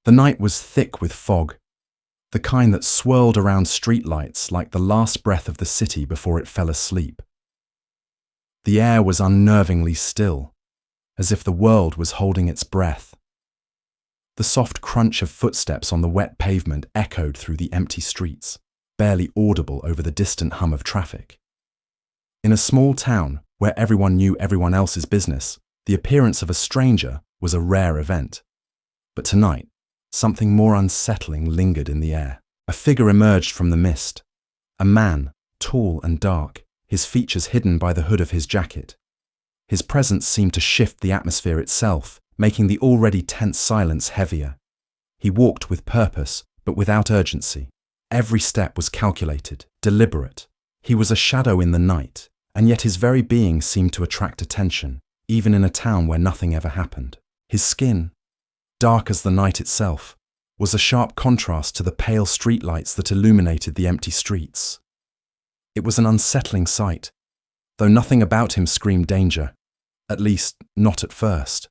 The night was thick with fog, the kind that swirled around streetlights like the last breath of the city before it fell asleep. The air was unnervingly still, as if the world was holding its breath. The soft crunch of footsteps on the wet pavement echoed through the empty streets, barely audible over the distant hum of traffic. In a small town where everyone knew everyone else's business, the appearance of a stranger was a rare event. But tonight, something more unsettling lingered in the air. A figure emerged from the mist. A man, tall and dark, his features hidden by the hood of his jacket. His presence seemed to shift the atmosphere itself, making the already tense silence heavier. He walked with purpose, but without urgency. Every step was calculated, deliberate. He was a shadow in the night, and yet his very being seemed to attract attention, even in a town where nothing ever happened. His skin, dark as the night itself, was a sharp contrast to the pale streetlights that illuminated the empty streets. It was an unsettling sight, though nothing about him screamed danger, at least not at first.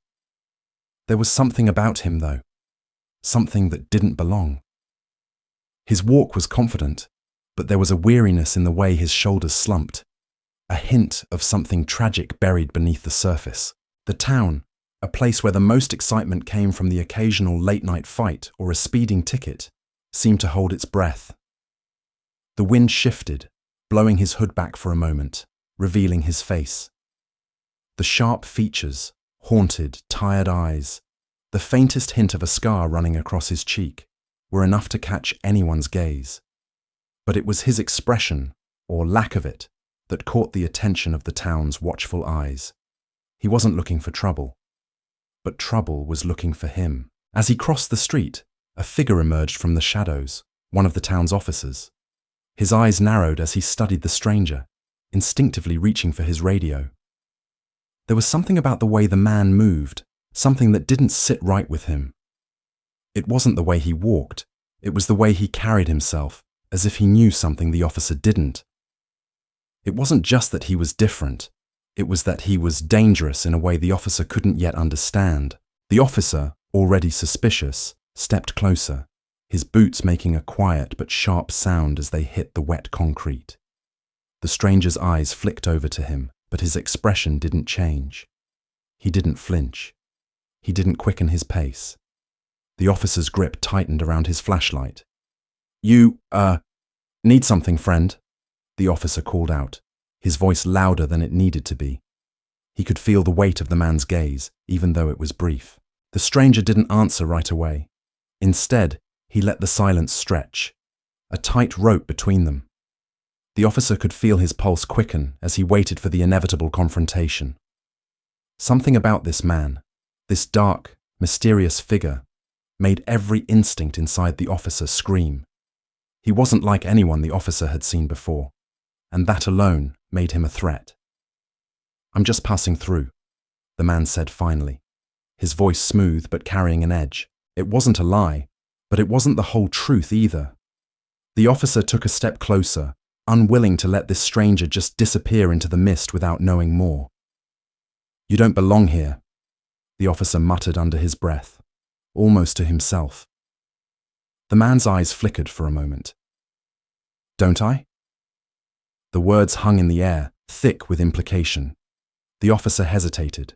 There was something about him, though, something that didn't belong. His walk was confident, but there was a weariness in the way his shoulders slumped, a hint of something tragic buried beneath the surface. The town, a place where the most excitement came from the occasional late-night fight or a speeding ticket, seemed to hold its breath. The wind shifted, blowing his hood back for a moment, revealing his face. The sharp features, haunted, tired eyes, the faintest hint of a scar running across his cheek, were enough to catch anyone's gaze. But it was his expression, or lack of it, that caught the attention of the town's watchful eyes. He wasn't looking for trouble, but trouble was looking for him. As he crossed the street, a figure emerged from the shadows, one of the town's officers. His eyes narrowed as he studied the stranger, instinctively reaching for his radio. There was something about the way the man moved, something that didn't sit right with him. It wasn't the way he walked, it was the way he carried himself, as if he knew something the officer didn't. It wasn't just that he was different, it was that he was dangerous in a way the officer couldn't yet understand. The officer, already suspicious, stepped closer, his boots making a quiet but sharp sound as they hit the wet concrete. The stranger's eyes flicked over to him, but his expression didn't change. He didn't flinch. He didn't quicken his pace. The officer's grip tightened around his flashlight. You, need something, friend?" the officer called out, his voice louder than it needed to be. He could feel the weight of the man's gaze, even though it was brief. The stranger didn't answer right away. Instead, he let the silence stretch, a tight rope between them. The officer could feel his pulse quicken as he waited for the inevitable confrontation. Something about this man, this dark, mysterious figure, made every instinct inside the officer scream. He wasn't like anyone the officer had seen before, and that alone made him a threat. "I'm just passing through," the man said finally, his voice smooth but carrying an edge. It wasn't a lie, but it wasn't the whole truth either. The officer took a step closer, unwilling to let this stranger just disappear into the mist without knowing more. "You don't belong here," the officer muttered under his breath, almost to himself. The man's eyes flickered for a moment. "Don't I?" The words hung in the air, thick with implication. The officer hesitated.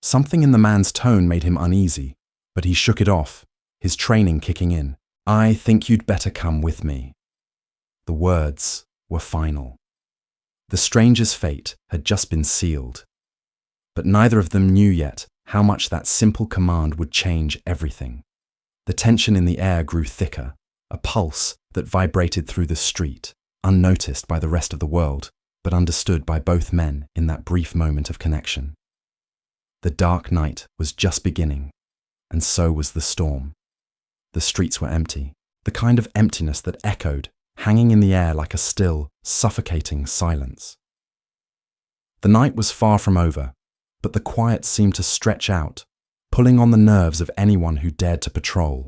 Something in the man's tone made him uneasy, but he shook it off, his training kicking in. "I think you'd better come with me." The words were final. The stranger's fate had just been sealed, but neither of them knew yet how much that simple command would change everything. The tension in the air grew thicker, a pulse that vibrated through the street, unnoticed by the rest of the world, but understood by both men in that brief moment of connection. The dark night was just beginning, and so was the storm. The streets were empty, the kind of emptiness that echoed, hanging in the air like a still, suffocating silence. The night was far from over, but the quiet seemed to stretch out, pulling on the nerves of anyone who dared to patrol.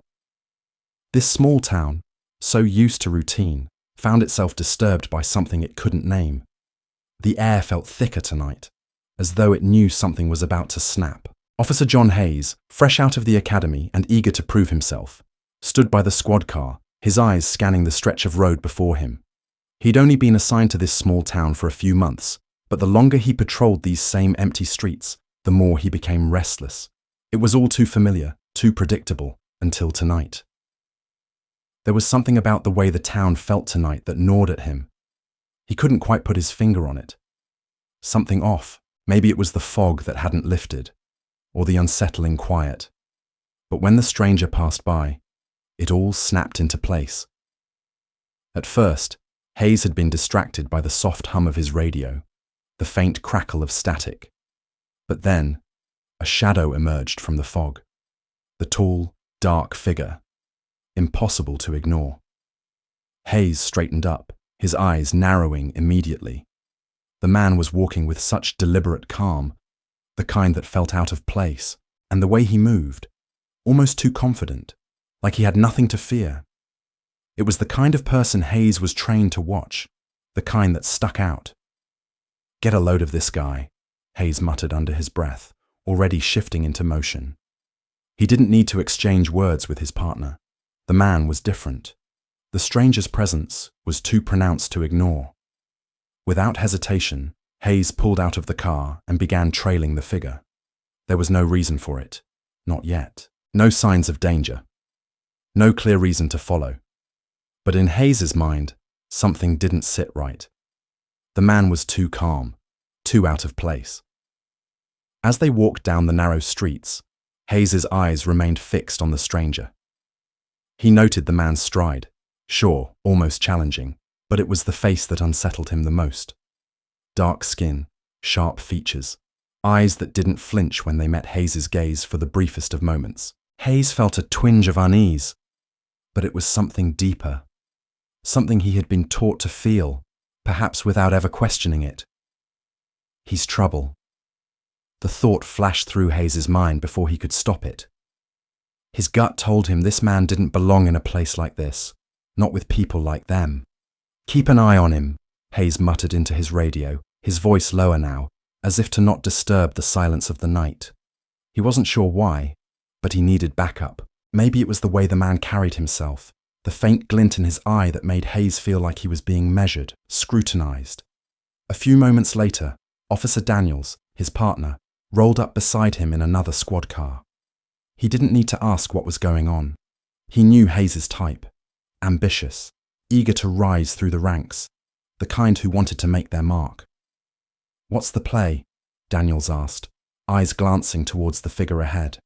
This small town, so used to routine, found itself disturbed by something it couldn't name. The air felt thicker tonight, as though it knew something was about to snap. Officer John Hayes, fresh out of the academy and eager to prove himself, stood by the squad car, his eyes scanning the stretch of road before him. He'd only been assigned to this small town for a few months, but the longer he patrolled these same empty streets, the more he became restless. It was all too familiar, too predictable, until tonight. There was something about the way the town felt tonight that gnawed at him. He couldn't quite put his finger on it. Something off. Maybe it was the fog that hadn't lifted, or the unsettling quiet. But when the stranger passed by, it all snapped into place. At first, Hayes had been distracted by the soft hum of his radio, the faint crackle of static. But then, a shadow emerged from the fog. The tall, dark figure. Impossible to ignore. Hayes straightened up, his eyes narrowing immediately. The man was walking with such deliberate calm, the kind that felt out of place, and the way he moved, almost too confident, like he had nothing to fear. It was the kind of person Hayes was trained to watch, the kind that stuck out. "Get a load of this guy," Hayes muttered under his breath, already shifting into motion. He didn't need to exchange words with his partner. The man was different. The stranger's presence was too pronounced to ignore. Without hesitation, Hayes pulled out of the car and began trailing the figure. There was no reason for it. Not yet. No signs of danger. No clear reason to follow. But in Hayes's mind, something didn't sit right. The man was too calm, too out of place. As they walked down the narrow streets, Hayes's eyes remained fixed on the stranger. He noted the man's stride, sure, almost challenging, but it was the face that unsettled him the most. Dark skin, sharp features, eyes that didn't flinch when they met Hayes's gaze for the briefest of moments. Hayes felt a twinge of unease, but it was something deeper, something he had been taught to feel, perhaps without ever questioning it. He's trouble. The thought flashed through Hayes's mind before he could stop it. His gut told him this man didn't belong in a place like this, not with people like them. "Keep an eye on him," Hayes muttered into his radio, his voice lower now, as if to not disturb the silence of the night. He wasn't sure why, but he needed backup. Maybe it was the way the man carried himself, the faint glint in his eye that made Hayes feel like he was being measured, scrutinized. A few moments later, Officer Daniels, his partner, rolled up beside him in another squad car. He didn't need to ask what was going on. He knew Hayes's type. Ambitious, eager to rise through the ranks, the kind who wanted to make their mark. "What's the play?" Daniels asked, eyes glancing towards the figure ahead.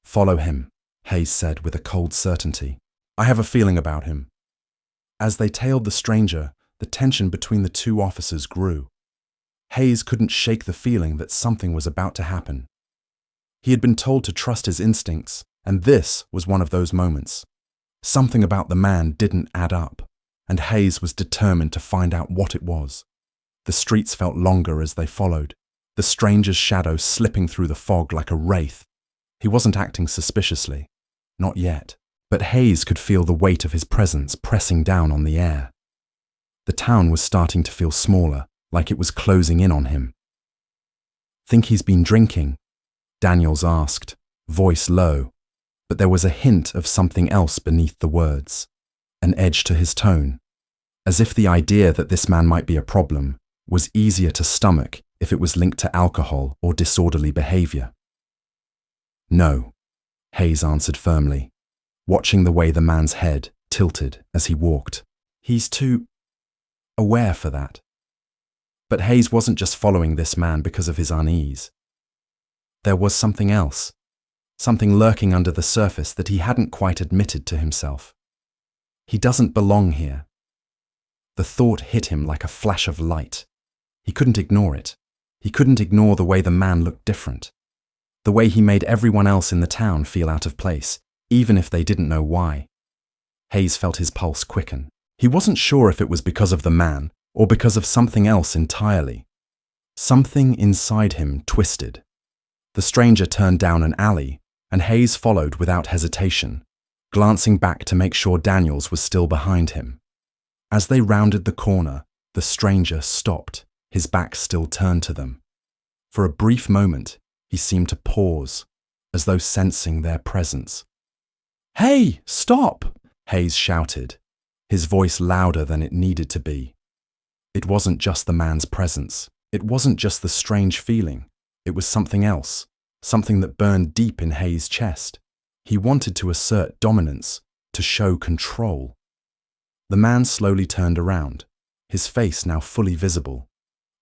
"Follow him," Hayes said with a cold certainty. "I have a feeling about him." As they tailed the stranger, the tension between the two officers grew. Hayes couldn't shake the feeling that something was about to happen. He had been told to trust his instincts, and this was one of those moments. Something about the man didn't add up, and Hayes was determined to find out what it was. The streets felt longer as they followed, the stranger's shadow slipping through the fog like a wraith. He wasn't acting suspiciously. Not yet. But Hayes could feel the weight of his presence pressing down on the air. The town was starting to feel smaller, like it was closing in on him. "Think he's been drinking?" Daniels asked, voice low, but there was a hint of something else beneath the words, an edge to his tone, as if the idea that this man might be a problem was easier to stomach if it was linked to alcohol or disorderly behavior. "No," Hayes answered firmly, watching the way the man's head tilted as he walked. He's too aware for that. But Hayes wasn't just following this man because of his unease. There was something else, something lurking under the surface that he hadn't quite admitted to himself. He doesn't belong here. The thought hit him like a flash of light. He couldn't ignore it. He couldn't ignore the way the man looked different, the way he made everyone else in the town feel out of place, even if they didn't know why. Hayes felt his pulse quicken. He wasn't sure if it was because of the man or because of something else entirely. Something inside him twisted. The stranger turned down an alley, and Hayes followed without hesitation, glancing back to make sure Daniels was still behind him. As they rounded the corner, the stranger stopped, his back still turned to them. For a brief moment, He seemed to pause, as though sensing their presence. "Hey, stop!" Hayes shouted, his voice louder than it needed to be. It wasn't just the man's presence. It wasn't just the strange feeling. It was something else, something that burned deep in Hayes' chest. He wanted to assert dominance, to show control. The man slowly turned around, his face now fully visible.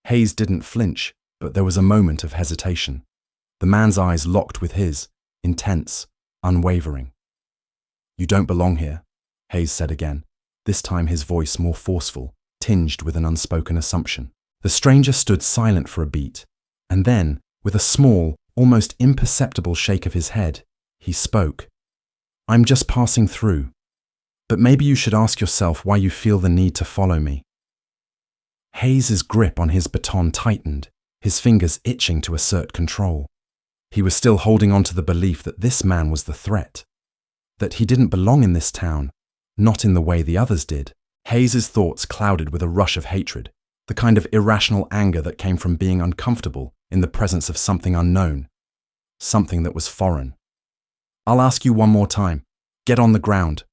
Hayes didn't flinch, but there was a moment of hesitation. The man's eyes locked with his, intense, unwavering. "You don't belong here," Hayes said again, this time his voice more forceful, tinged with an unspoken assumption. The stranger stood silent for a beat, and then, with a small, almost imperceptible shake of his head, he spoke. "I'm just passing through, but maybe you should ask yourself why you feel the need to follow me." Hayes's grip on his baton tightened, his fingers itching to assert control. He was still holding on to the belief that this man was the threat, that he didn't belong in this town, not in the way the others did. Hayes's thoughts clouded with a rush of hatred, the kind of irrational anger that came from being uncomfortable in the presence of something unknown, something that was foreign. "I'll ask you one more time. Get on the ground,"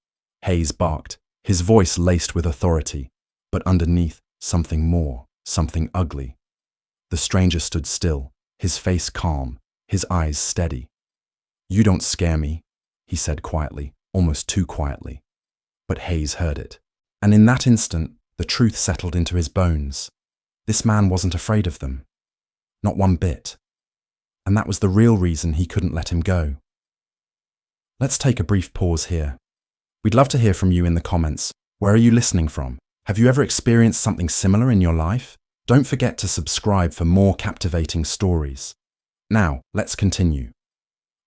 Hayes barked, his voice laced with authority, but underneath something more, something ugly. The stranger stood still, his face calm, his eyes steady. "You don't scare me," he said quietly, almost too quietly. But Hayes heard it. And in that instant, the truth settled into his bones. This man wasn't afraid of them. Not one bit. And that was the real reason he couldn't let him go. Let's take a brief pause here. We'd love to hear from you in the comments. Where are you listening from? Have you ever experienced something similar in your life? Don't forget to subscribe for more captivating stories. Now, let's continue.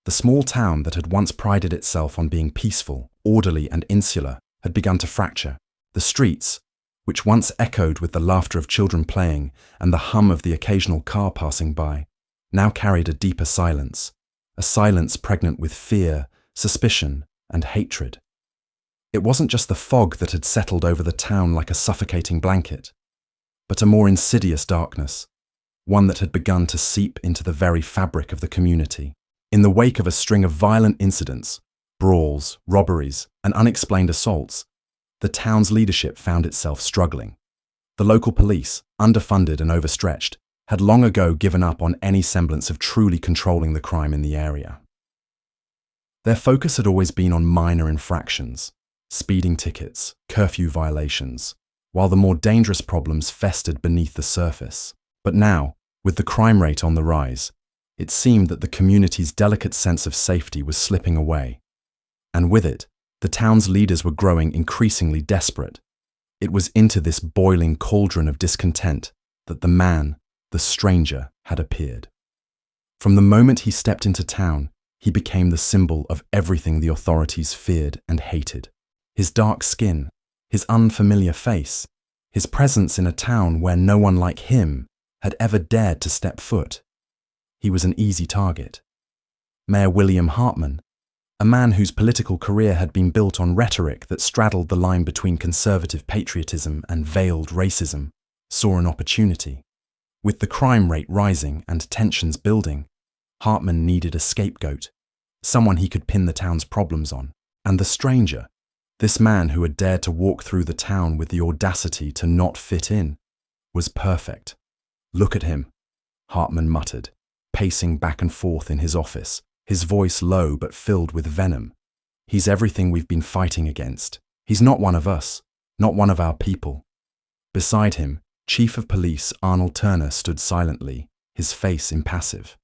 The small town that had once prided itself on being peaceful, orderly, and insular had begun to fracture. The streets, which once echoed with the laughter of children playing and the hum of the occasional car passing by, now carried a deeper silence, a silence pregnant with fear, suspicion, and hatred. It wasn't just the fog that had settled over the town like a suffocating blanket, but a more insidious darkness, one that had begun to seep into the very fabric of the community. In the wake of a string of violent incidents, brawls, robberies, and unexplained assaults, the town's leadership found itself struggling. The local police, underfunded and overstretched, had long ago given up on any semblance of truly controlling the crime in the area. Their focus had always been on minor infractions, speeding tickets, curfew violations, while the more dangerous problems festered beneath the surface. But now, with the crime rate on the rise, it seemed that the community's delicate sense of safety was slipping away. And with it, the town's leaders were growing increasingly desperate. It was into this boiling cauldron of discontent that the man, the stranger, had appeared. From the moment he stepped into town, he became the symbol of everything the authorities feared and hated. His dark skin, his unfamiliar face, his presence in a town where no one like him had ever dared to step foot. He was an easy target. Mayor William Hartman, a man whose political career had been built on rhetoric that straddled the line between conservative patriotism and veiled racism, saw an opportunity. With the crime rate rising and tensions building, Hartman needed a scapegoat, someone he could pin the town's problems on. And the stranger, this man who had dared to walk through the town with the audacity to not fit in, was perfect. "Look at him," Hartman muttered, pacing back and forth in his office, his voice low but filled with venom. "He's everything we've been fighting against. He's not one of us, not one of our people." Beside him, Chief of Police Arnold Turner stood silently, his face impassive.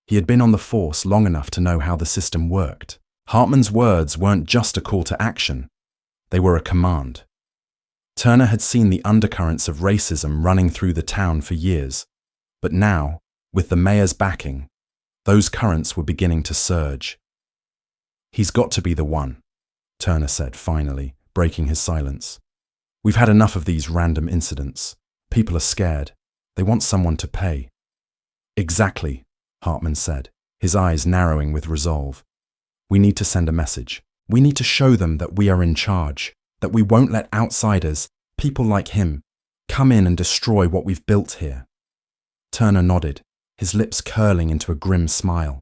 He had been on the force long enough to know how the system worked. Hartman's words weren't just a call to action, they were a command. Turner had seen the undercurrents of racism running through the town for years, but now, with the mayor's backing, those currents were beginning to surge. "He's got to be the one," Turner said finally, breaking his silence. "We've had enough of these random incidents. People are scared. They want someone to pay." "Exactly," Hartman said, his eyes narrowing with resolve. "We need to send a message. We need to show them that we are in charge, that we won't let outsiders, people like him, come in and destroy what we've built here." Turner nodded, his lips curling into a grim smile.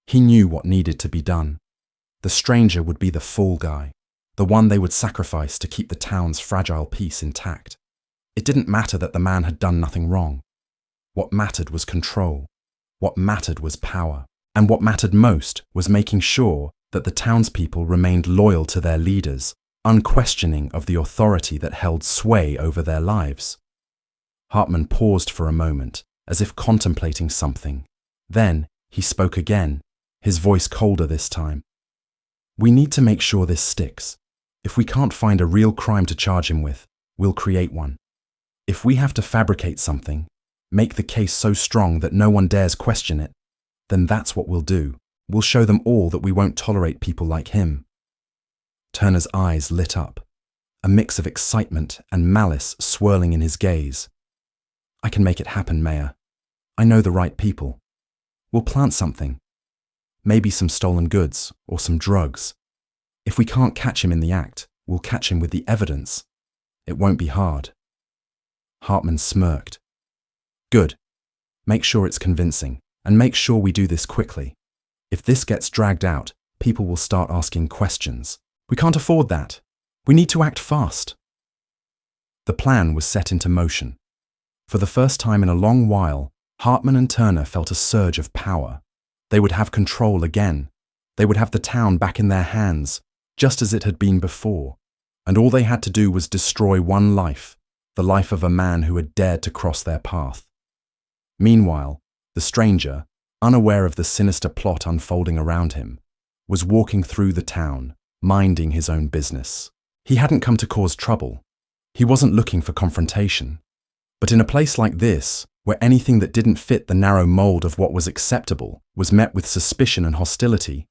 He knew what needed to be done. The stranger would be the fall guy, the one they would sacrifice to keep the town's fragile peace intact. It didn't matter that the man had done nothing wrong. What mattered was control. What mattered was power. And what mattered most was making sure that the townspeople remained loyal to their leaders, unquestioning of the authority that held sway over their lives. Hartman paused for a moment, as if contemplating something. Then he spoke again, his voice colder this time. "We need to make sure this sticks. If we can't find a real crime to charge him with, we'll create one. If we have to fabricate something, make the case so strong that no one dares question it, then that's what we'll do. We'll show them all that we won't tolerate people like him." Turner's eyes lit up, a mix of excitement and malice swirling in his gaze. "I can make it happen, Mayor. I know the right people. We'll plant something. Maybe some stolen goods or some drugs. If we can't catch him in the act, we'll catch him with the evidence. It won't be hard." Hartman smirked. "Good. Make sure it's convincing, and make sure we do this quickly. If this gets dragged out, people will start asking questions. We can't afford that. We need to act fast." The plan was set into motion. For the first time in a long while, Hartman and Turner felt a surge of power. They would have control again. They would have the town back in their hands, just as it had been before. And all they had to do was destroy one life, the life of a man who had dared to cross their path. Meanwhile, the stranger, unaware of the sinister plot unfolding around him, was walking through the town, minding his own business. He hadn't come to cause trouble. He wasn't looking for confrontation. But in a place like this, where anything that didn't fit the narrow mold of what was acceptable was met with suspicion and hostility,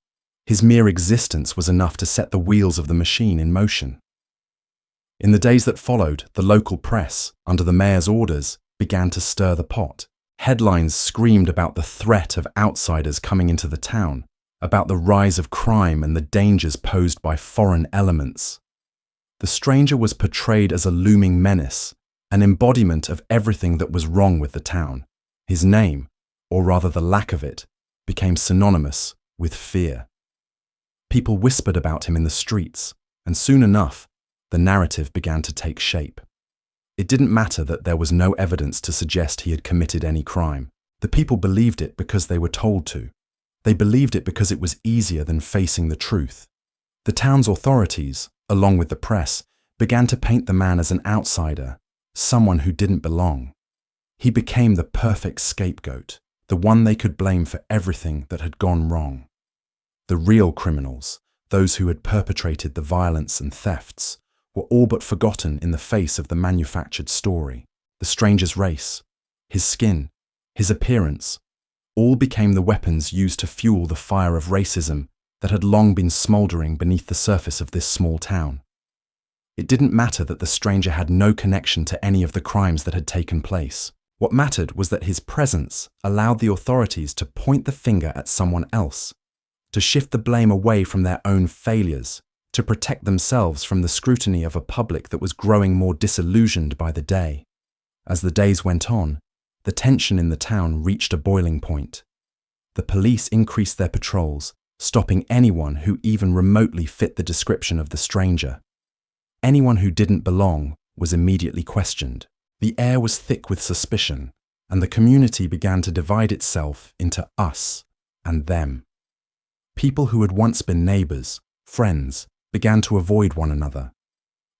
his mere existence was enough to set the wheels of the machine in motion. In the days that followed, the local press, under the mayor's orders, began to stir the pot. Headlines screamed about the threat of outsiders coming into the town, about the rise of crime and the dangers posed by foreign elements. The stranger was portrayed as a looming menace, an embodiment of everything that was wrong with the town. His name, or rather the lack of it, became synonymous with fear. People whispered about him in the streets, and soon enough, the narrative began to take shape. It didn't matter that there was no evidence to suggest he had committed any crime. The people believed it because they were told to. They believed it because it was easier than facing the truth. The town's authorities, along with the press, began to paint the man as an outsider, someone who didn't belong. He became the perfect scapegoat, the one they could blame for everything that had gone wrong. The real criminals, those who had perpetrated the violence and thefts, were all but forgotten in the face of the manufactured story. The stranger's race, his skin, his appearance, all became the weapons used to fuel the fire of racism that had long been smouldering beneath the surface of this small town. It didn't matter that the stranger had no connection to any of the crimes that had taken place. What mattered was that his presence allowed the authorities to point the finger at someone else, to shift the blame away from their own failures, to protect themselves from the scrutiny of a public that was growing more disillusioned by the day. As the days went on, the tension in the town reached a boiling point. The police increased their patrols, stopping anyone who even remotely fit the description of the stranger. Anyone who didn't belong was immediately questioned. The air was thick with suspicion, and the community began to divide itself into us and them. People who had once been neighbors, friends, began to avoid one another.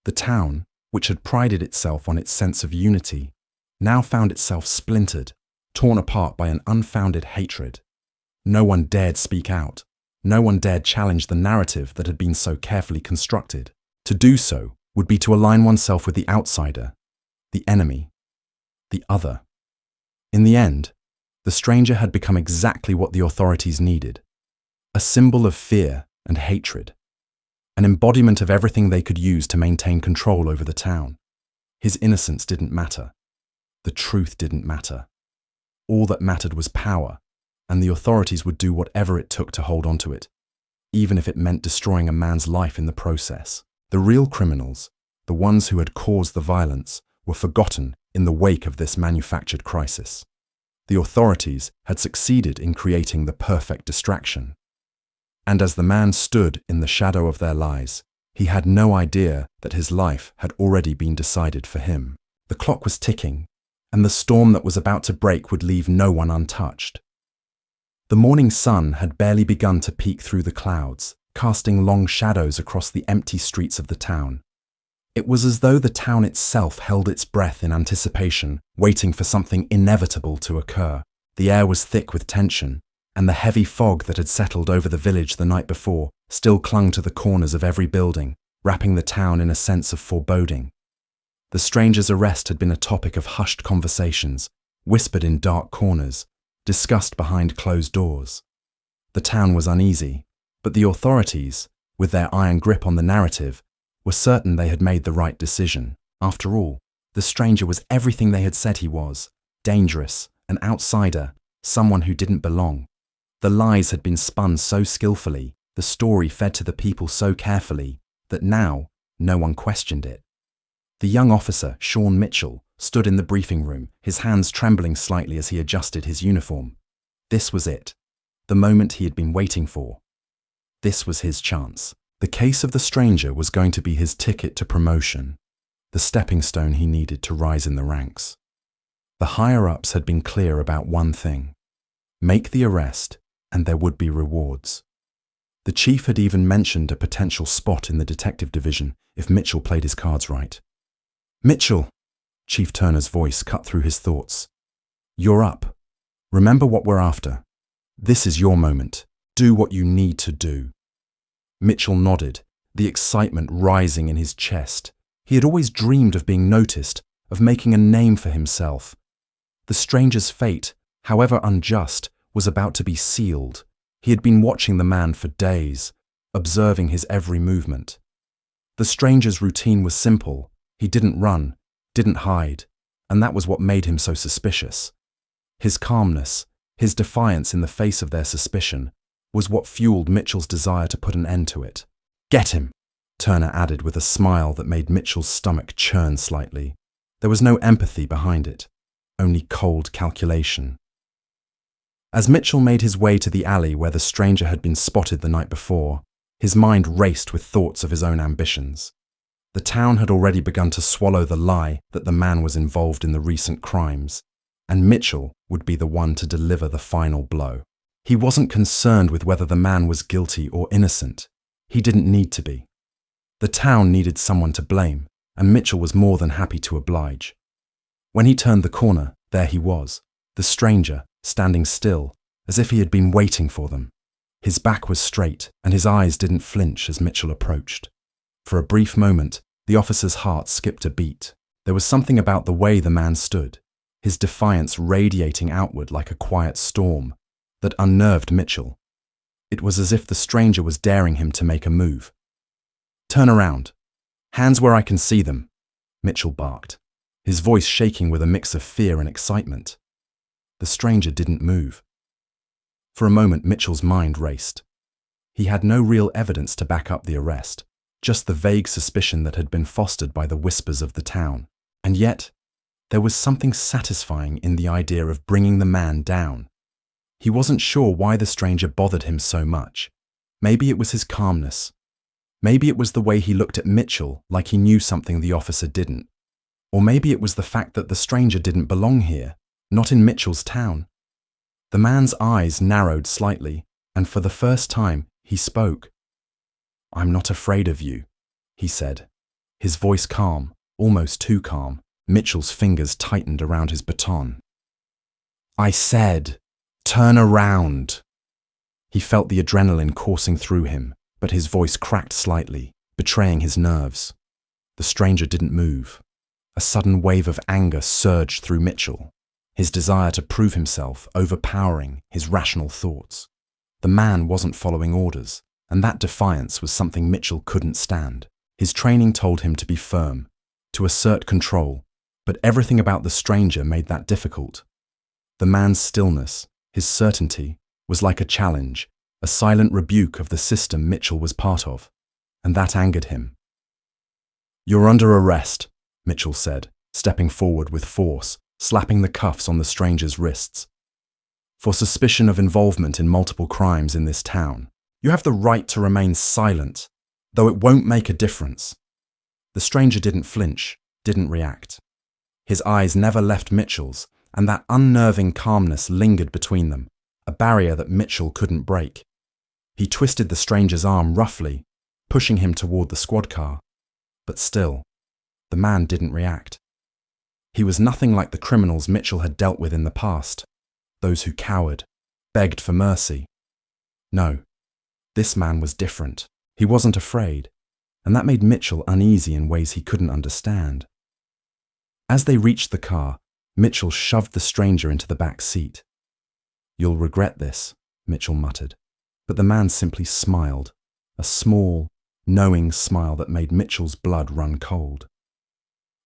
The town, which had prided itself on its sense of unity, now found itself splintered, torn apart by an unfounded hatred. No one dared speak out. No one dared challenge the narrative that had been so carefully constructed. To do so would be to align oneself with the outsider, the enemy, the other. In the end, the stranger had become exactly what the authorities needed: a symbol of fear and hatred, an embodiment of everything they could use to maintain control over the town. His innocence didn't matter. The truth didn't matter. All that mattered was power, and the authorities would do whatever it took to hold onto it, even if it meant destroying a man's life in the process. The real criminals, the ones who had caused the violence, were forgotten in the wake of this manufactured crisis. The authorities had succeeded in creating the perfect distraction. And as the man stood in the shadow of their lies, he had no idea that his life had already been decided for him. The clock was ticking, and the storm that was about to break would leave no one untouched. The morning sun had barely begun to peek through the clouds, casting long shadows across the empty streets of the town. It was as though the town itself held its breath in anticipation, waiting for something inevitable to occur. The air was thick with tension, and the heavy fog that had settled over the village the night before still clung to the corners of every building, wrapping the town in a sense of foreboding. The stranger's arrest had been a topic of hushed conversations, whispered in dark corners, discussed behind closed doors. The town was uneasy, but the authorities, with their iron grip on the narrative, were certain they had made the right decision. After all, the stranger was everything they had said he was: dangerous, an outsider, someone who didn't belong. The lies had been spun so skillfully, the story fed to the people so carefully, that now no one questioned it. The young officer, Sean Mitchell, stood in the briefing room, his hands trembling slightly as he adjusted his uniform. This was it, the moment he had been waiting for. This was his chance. The case of the stranger was going to be his ticket to promotion, the stepping stone he needed to rise in the ranks. The higher-ups had been clear about one thing: make the arrest, and there would be rewards. The chief had even mentioned a potential spot in the detective division if Mitchell played his cards right. "Mitchell," Chief Turner's voice cut through his thoughts. "You're up. Remember what we're after. This is your moment. Do what you need to do." Mitchell nodded, the excitement rising in his chest. He had always dreamed of being noticed, of making a name for himself. The stranger's fate, however unjust, was about to be sealed. He had been watching the man for days, observing his every movement. The stranger's routine was simple. He didn't run, didn't hide, and that was what made him so suspicious. His calmness, his defiance in the face of their suspicion, was what fueled Mitchell's desire to put an end to it. "Get him," Turner added with a smile that made Mitchell's stomach churn slightly. There was no empathy behind it, only cold calculation. As Mitchell made his way to the alley where the stranger had been spotted the night before, his mind raced with thoughts of his own ambitions. The town had already begun to swallow the lie that the man was involved in the recent crimes, and Mitchell would be the one to deliver the final blow. He wasn't concerned with whether the man was guilty or innocent. He didn't need to be. The town needed someone to blame, and Mitchell was more than happy to oblige. When he turned the corner, there he was, the stranger, standing still, as if he had been waiting for them. His back was straight, and his eyes didn't flinch as Mitchell approached. For a brief moment, the officer's heart skipped a beat. There was something about the way the man stood, his defiance radiating outward like a quiet storm, that unnerved Mitchell. It was as if the stranger was daring him to make a move. "Turn around. Hands where I can see them," Mitchell barked, his voice shaking with a mix of fear and excitement. The stranger didn't move. For a moment, Mitchell's mind raced. He had no real evidence to back up the arrest, just the vague suspicion that had been fostered by the whispers of the town. And yet, there was something satisfying in the idea of bringing the man down. He wasn't sure why the stranger bothered him so much. Maybe it was his calmness. Maybe it was the way he looked at Mitchell like he knew something the officer didn't. Or maybe it was the fact that the stranger didn't belong here, not in Mitchell's town. The man's eyes narrowed slightly, and for the first time, he spoke. "I'm not afraid of you," he said, his voice calm, almost too calm. Mitchell's fingers tightened around his baton. "I said, turn around." He felt the adrenaline coursing through him, but his voice cracked slightly, betraying his nerves. The stranger didn't move. A sudden wave of anger surged through Mitchell, his desire to prove himself overpowering his rational thoughts. The man wasn't following orders, and that defiance was something Mitchell couldn't stand. His training told him to be firm, to assert control, but everything about the stranger made that difficult. The man's stillness, his certainty, was like a challenge, a silent rebuke of the system Mitchell was part of, and that angered him. "You're under arrest," Mitchell said, stepping forward with force, slapping the cuffs on the stranger's wrists. for suspicion of involvement in multiple crimes in this town. You have the right to remain silent, though it won't make a difference. The stranger didn't flinch, didn't react. His eyes never left Mitchell's, and that unnerving calmness lingered between them, a barrier that Mitchell couldn't break. He twisted the stranger's arm roughly, pushing him toward the squad car. But still, the man didn't react. He was nothing like the criminals Mitchell had dealt with in the past, those who cowered, begged for mercy. No, this man was different. He wasn't afraid, and that made Mitchell uneasy in ways he couldn't understand. As they reached the car, Mitchell shoved the stranger into the back seat. "You'll regret this," Mitchell muttered, but the man simply smiled, a small, knowing smile that made Mitchell's blood run cold.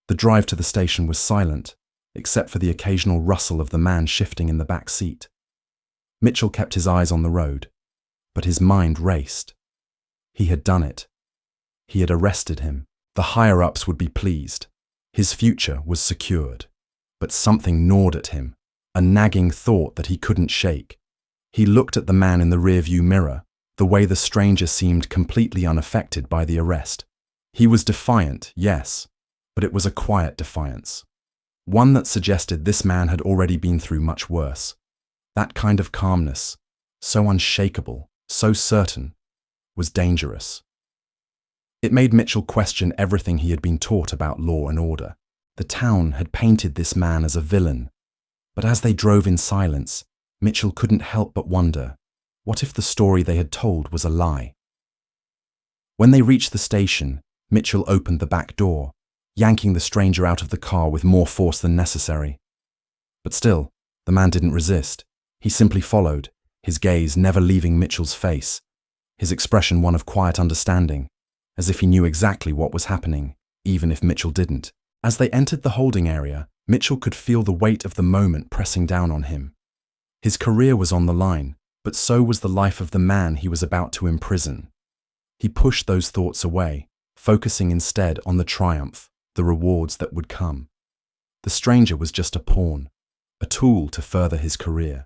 The drive to the station was silent, except for the occasional rustle of the man shifting in the back seat. Mitchell kept his eyes on the road, but his mind raced. He had done it. He had arrested him. The higher-ups would be pleased. His future was secured. But something gnawed at him, a nagging thought that he couldn't shake. He looked at the man in the rearview mirror, the way the stranger seemed completely unaffected by the arrest. He was defiant, yes, but it was a quiet defiance. One that suggested this man had already been through much worse. That kind of calmness, so unshakable, so certain, was dangerous. It made Mitchell question everything he had been taught about law and order. The town had painted this man as a villain, but as they drove in silence, Mitchell couldn't help but wonder, what if the story they had told was a lie? When they reached the station, Mitchell opened the back door, yanking the stranger out of the car with more force than necessary. But still, the man didn't resist. He simply followed, his gaze never leaving Mitchell's face, his expression one of quiet understanding, as if he knew exactly what was happening, even if Mitchell didn't. As they entered the holding area, Mitchell could feel the weight of the moment pressing down on him. His career was on the line, but so was the life of the man he was about to imprison. He pushed those thoughts away, focusing instead on the triumph, the rewards that would come. The stranger was just a pawn, a tool to further his career.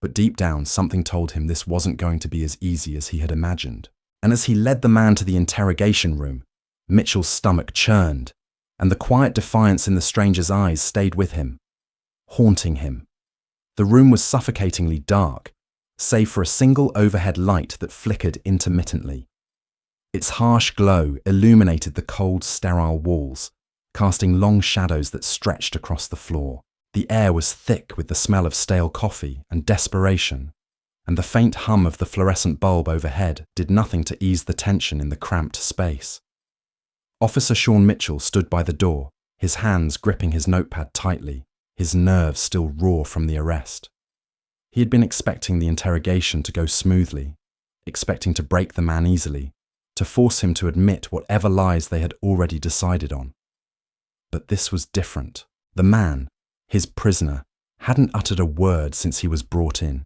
But deep down, something told him this wasn't going to be as easy as he had imagined. And as he led the man to the interrogation room, Mitchell's stomach churned, and the quiet defiance in the stranger's eyes stayed with him, haunting him. The room was suffocatingly dark, save for a single overhead light that flickered intermittently. Its harsh glow illuminated the cold, sterile walls, casting long shadows that stretched across the floor. The air was thick with the smell of stale coffee and desperation, and the faint hum of the fluorescent bulb overhead did nothing to ease the tension in the cramped space. Officer Sean Mitchell stood by the door, his hands gripping his notepad tightly, his nerves still raw from the arrest. He had been expecting the interrogation to go smoothly, expecting to break the man easily, to force him to admit whatever lies they had already decided on. But this was different. The man, his prisoner, hadn't uttered a word since he was brought in.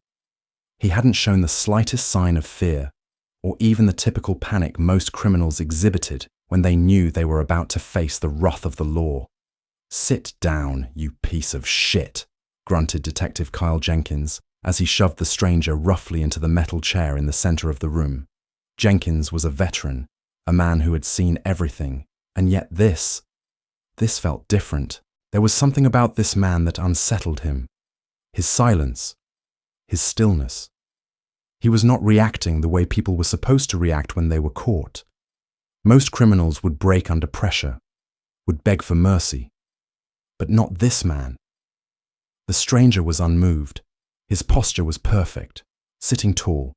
He hadn't shown the slightest sign of fear, or even the typical panic most criminals exhibited when they knew they were about to face the wrath of the law. "Sit down, you piece of shit," grunted Detective Kyle Jenkins as he shoved the stranger roughly into the metal chair in the center of the room. Jenkins was a veteran, a man who had seen everything, and yet this felt different. There was something about this man that unsettled him. His silence, his stillness. He was not reacting the way people were supposed to react when they were caught. Most criminals would break under pressure, would beg for mercy. But not this man. The stranger was unmoved. His posture was perfect, sitting tall,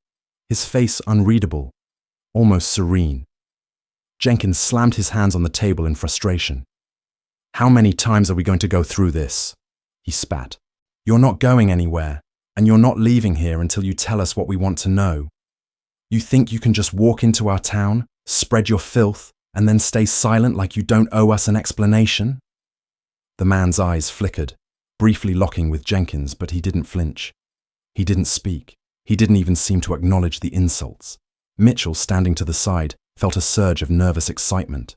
his face unreadable, almost serene. Jenkins slammed his hands on the table in frustration. "How many times are we going to go through this?" he spat. "You're not going anywhere, and you're not leaving here until you tell us what we want to know. You think you can just walk into our town, spread your filth, and then stay silent like you don't owe us an explanation?" The man's eyes flickered, briefly locking with Jenkins, but he didn't flinch. He didn't speak. He didn't even seem to acknowledge the insults. Mitchell, standing to the side, felt a surge of nervous excitement.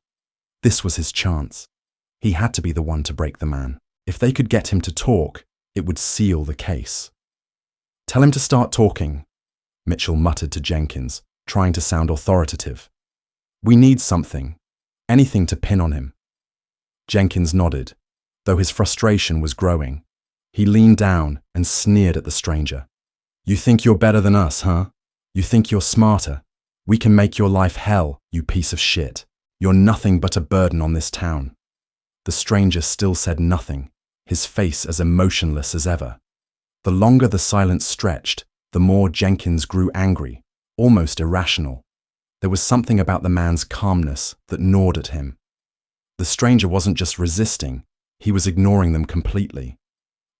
This was his chance. He had to be the one to break the man. If they could get him to talk, it would seal the case. Tell him to start talking, Mitchell muttered to Jenkins, trying to sound authoritative. We need something, anything to pin on him. Jenkins nodded, though his frustration was growing. He leaned down and sneered at the stranger. You think you're better than us, huh? You think you're smarter? We can make your life hell, you piece of shit. You're nothing but a burden on this town. The stranger still said nothing, his face as emotionless as ever. The longer the silence stretched, the more Jenkins grew angry, almost irrational. There was something about the man's calmness that gnawed at him. The stranger wasn't just resisting, he was ignoring them completely.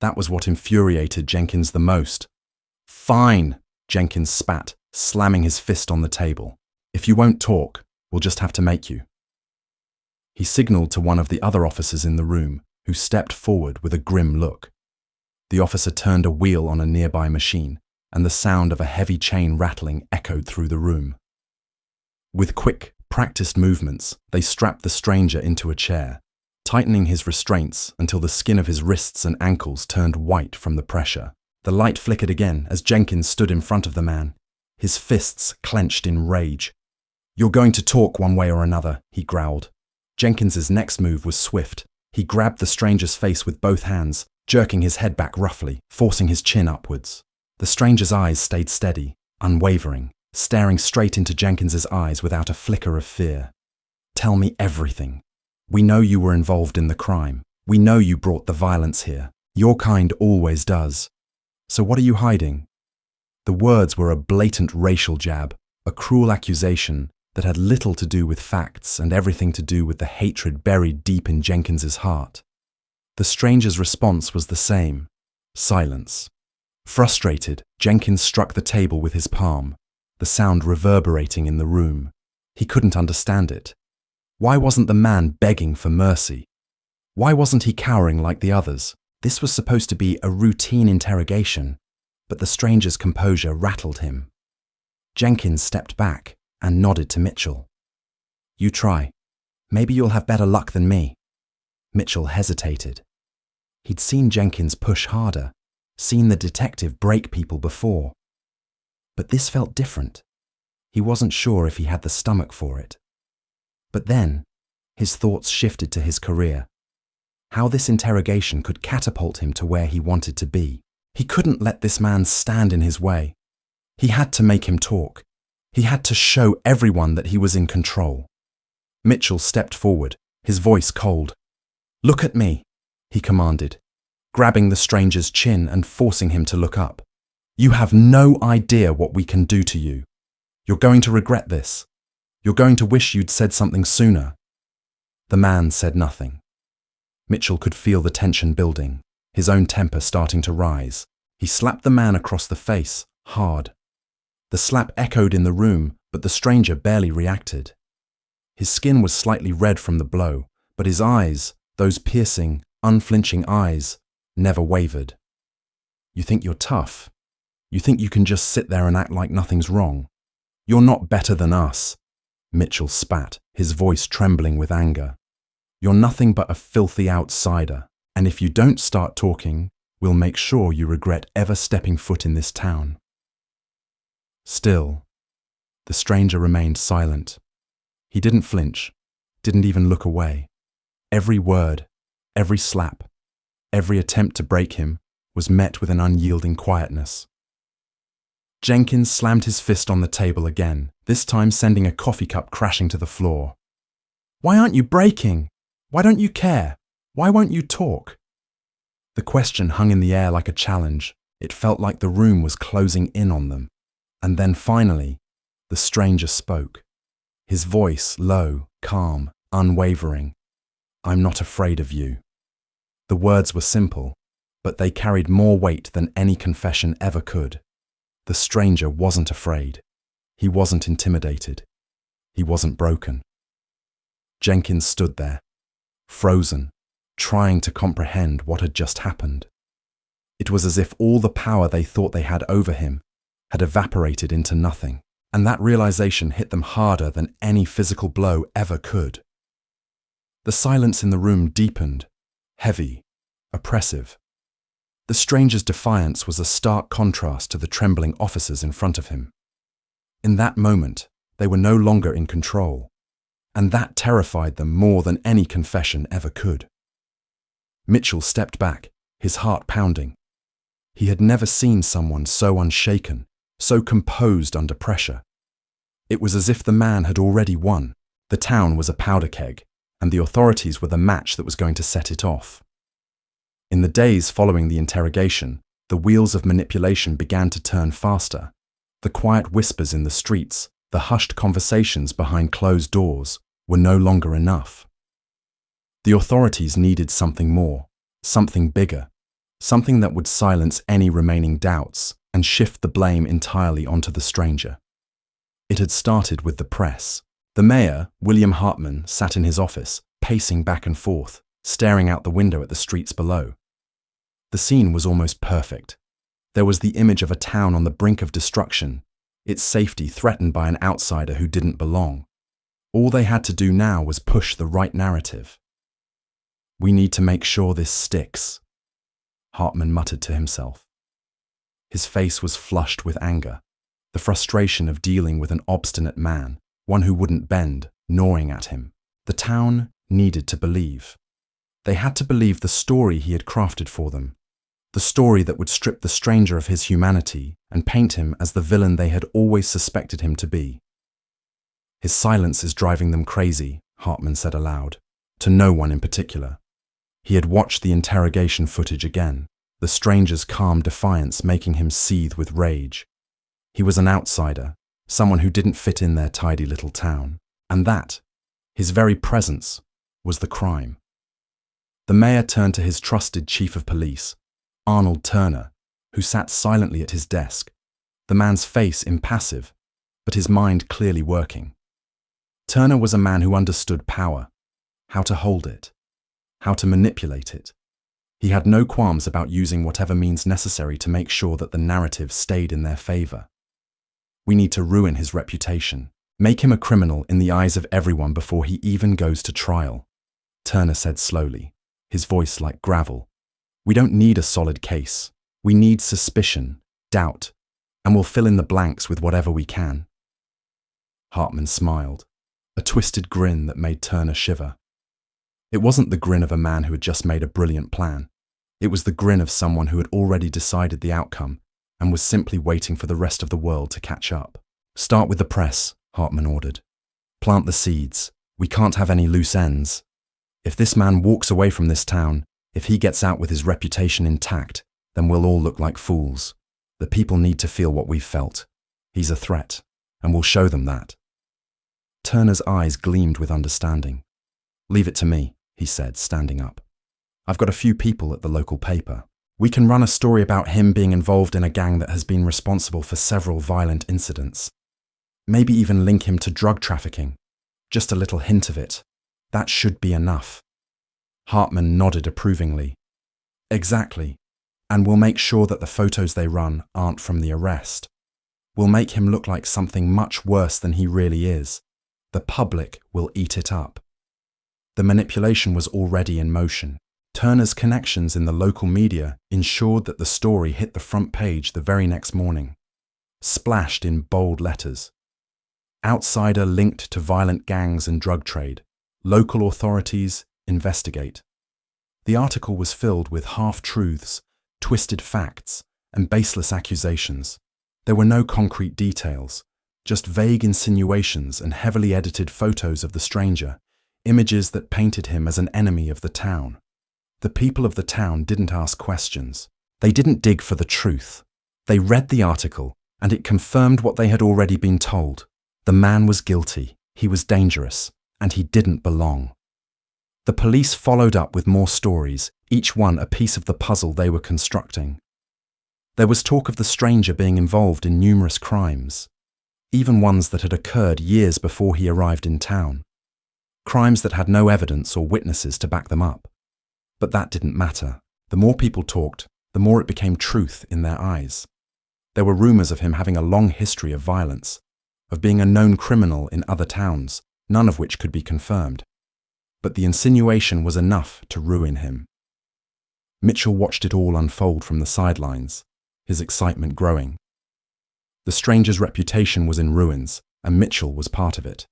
That was what infuriated Jenkins the most. Fine, Jenkins spat, slamming his fist on the table. If you won't talk, we'll just have to make you. He signaled to one of the other officers in the room, who stepped forward with a grim look. The officer turned a wheel on a nearby machine, and the sound of a heavy chain rattling echoed through the room. With quick, practiced movements, they strapped the stranger into a chair, tightening his restraints until the skin of his wrists and ankles turned white from the pressure. The light flickered again as Jenkins stood in front of the man, his fists clenched in rage. You're going to talk one way or another, he growled. Jenkins's next move was swift. He grabbed the stranger's face with both hands, jerking his head back roughly, forcing his chin upwards. The stranger's eyes stayed steady, unwavering, staring straight into Jenkins's eyes without a flicker of fear. Tell me everything. We know you were involved in the crime. We know you brought the violence here. Your kind always does. So what are you hiding? The words were a blatant racial jab, a cruel accusation that had little to do with facts and everything to do with the hatred buried deep in Jenkins's heart. The stranger's response was the same: silence. Frustrated, Jenkins struck the table with his palm, the sound reverberating in the room. He couldn't understand it. Why wasn't the man begging for mercy? Why wasn't he cowering like the others? This was supposed to be a routine interrogation, but the stranger's composure rattled him. Jenkins stepped back and nodded to Mitchell. You try. Maybe you'll have better luck than me. Mitchell hesitated. He'd seen Jenkins push harder, seen the detective break people before. But this felt different. He wasn't sure if he had the stomach for it. But then, his thoughts shifted to his career. How this interrogation could catapult him to where he wanted to be. He couldn't let this man stand in his way. He had to make him talk. He had to show everyone that he was in control. Mitchell stepped forward, his voice cold. Look at me, he commanded, grabbing the stranger's chin and forcing him to look up. You have no idea what we can do to you. You're going to regret this. You're going to wish you'd said something sooner. The man said nothing. Mitchell could feel the tension building, his own temper starting to rise. He slapped the man across the face, hard. The slap echoed in the room, but the stranger barely reacted. His skin was slightly red from the blow, but his eyes, those piercing, unflinching eyes, never wavered. You think you're tough? You think you can just sit there and act like nothing's wrong? You're not better than us. Mitchell spat, his voice trembling with anger. You're nothing but a filthy outsider, and if you don't start talking, we'll make sure you regret ever stepping foot in this town. Still, the stranger remained silent. He didn't flinch, didn't even look away. Every word, every slap, every attempt to break him was met with an unyielding quietness. Jenkins slammed his fist on the table again, this time sending a coffee cup crashing to the floor. Why aren't you breaking? Why don't you care? Why won't you talk? The question hung in the air like a challenge. It felt like the room was closing in on them. And then finally, the stranger spoke. His voice low, calm, unwavering. I'm not afraid of you. The words were simple, but they carried more weight than any confession ever could. The stranger wasn't afraid. He wasn't intimidated. He wasn't broken. Jenkins stood there, frozen, trying to comprehend what had just happened. It was as if all the power they thought they had over him had evaporated into nothing, and that realization hit them harder than any physical blow ever could. The silence in the room deepened, heavy, oppressive. The stranger's defiance was a stark contrast to the trembling officers in front of him. In that moment, they were no longer in control, and that terrified them more than any confession ever could. Mitchell stepped back, his heart pounding. He had never seen someone so unshaken, so composed under pressure. It was as if the man had already won. The town was a powder keg, and the authorities were the match that was going to set it off. In the days following the interrogation, the wheels of manipulation began to turn faster. The quiet whispers in the streets, the hushed conversations behind closed doors, were no longer enough. The authorities needed something more, something bigger, something that would silence any remaining doubts and shift the blame entirely onto the stranger. It had started with the press. The mayor, William Hartman, sat in his office, pacing back and forth, staring out the window at the streets below. The scene was almost perfect. There was the image of a town on the brink of destruction, its safety threatened by an outsider who didn't belong. All they had to do now was push the right narrative. "We need to make sure this sticks," Hartman muttered to himself. His face was flushed with anger, the frustration of dealing with an obstinate man, one who wouldn't bend, gnawing at him. The town needed to believe. They had to believe the story he had crafted for them, the story that would strip the stranger of his humanity and paint him as the villain they had always suspected him to be. "His silence is driving them crazy," Hartman said aloud, to no one in particular. He had watched the interrogation footage again, the stranger's calm defiance making him seethe with rage. He was an outsider, someone who didn't fit in their tidy little town, and that, his very presence, was the crime. The mayor turned to his trusted chief of police, Arnold Turner, who sat silently at his desk, the man's face impassive, but his mind clearly working. Turner was a man who understood power, how to hold it, how to manipulate it. He had no qualms about using whatever means necessary to make sure that the narrative stayed in their favor. "We need to ruin his reputation, make him a criminal in the eyes of everyone before he even goes to trial," Turner said slowly, his voice like gravel. "We don't need a solid case. We need suspicion, doubt, and we'll fill in the blanks with whatever we can." Hartman smiled, a twisted grin that made Turner shiver. It wasn't the grin of a man who had just made a brilliant plan. It was the grin of someone who had already decided the outcome and was simply waiting for the rest of the world to catch up. "Start with the press," Hartman ordered. "Plant the seeds. We can't have any loose ends. If this man walks away from this town, if he gets out with his reputation intact, then we'll all look like fools. The people need to feel what we've felt. He's a threat, and we'll show them that." Turner's eyes gleamed with understanding. "Leave it to me," he said, standing up. "I've got a few people at the local paper. We can run a story about him being involved in a gang that has been responsible for several violent incidents. Maybe even link him to drug trafficking. Just a little hint of it. That should be enough." Hartman nodded approvingly. "Exactly. And we'll make sure that the photos they run aren't from the arrest. We'll make him look like something much worse than he really is. The public will eat it up." The manipulation was already in motion. Turner's connections in the local media ensured that the story hit the front page the very next morning, splashed in bold letters. "Outsider linked to violent gangs and drug trade. Local authorities investigate." The article was filled with half-truths, twisted facts, and baseless accusations. There were no concrete details, just vague insinuations and heavily edited photos of the stranger, images that painted him as an enemy of the town. The people of the town didn't ask questions. They didn't dig for the truth. They read the article, and it confirmed what they had already been told. The man was guilty, he was dangerous, and he didn't belong. The police followed up with more stories, each one a piece of the puzzle they were constructing. There was talk of the stranger being involved in numerous crimes, even ones that had occurred years before he arrived in town. Crimes that had no evidence or witnesses to back them up. But that didn't matter. The more people talked, the more it became truth in their eyes. There were rumors of him having a long history of violence, of being a known criminal in other towns, none of which could be confirmed. But the insinuation was enough to ruin him. Mitchell watched it all unfold from the sidelines, his excitement growing. The stranger's reputation was in ruins, and Mitchell was part of it.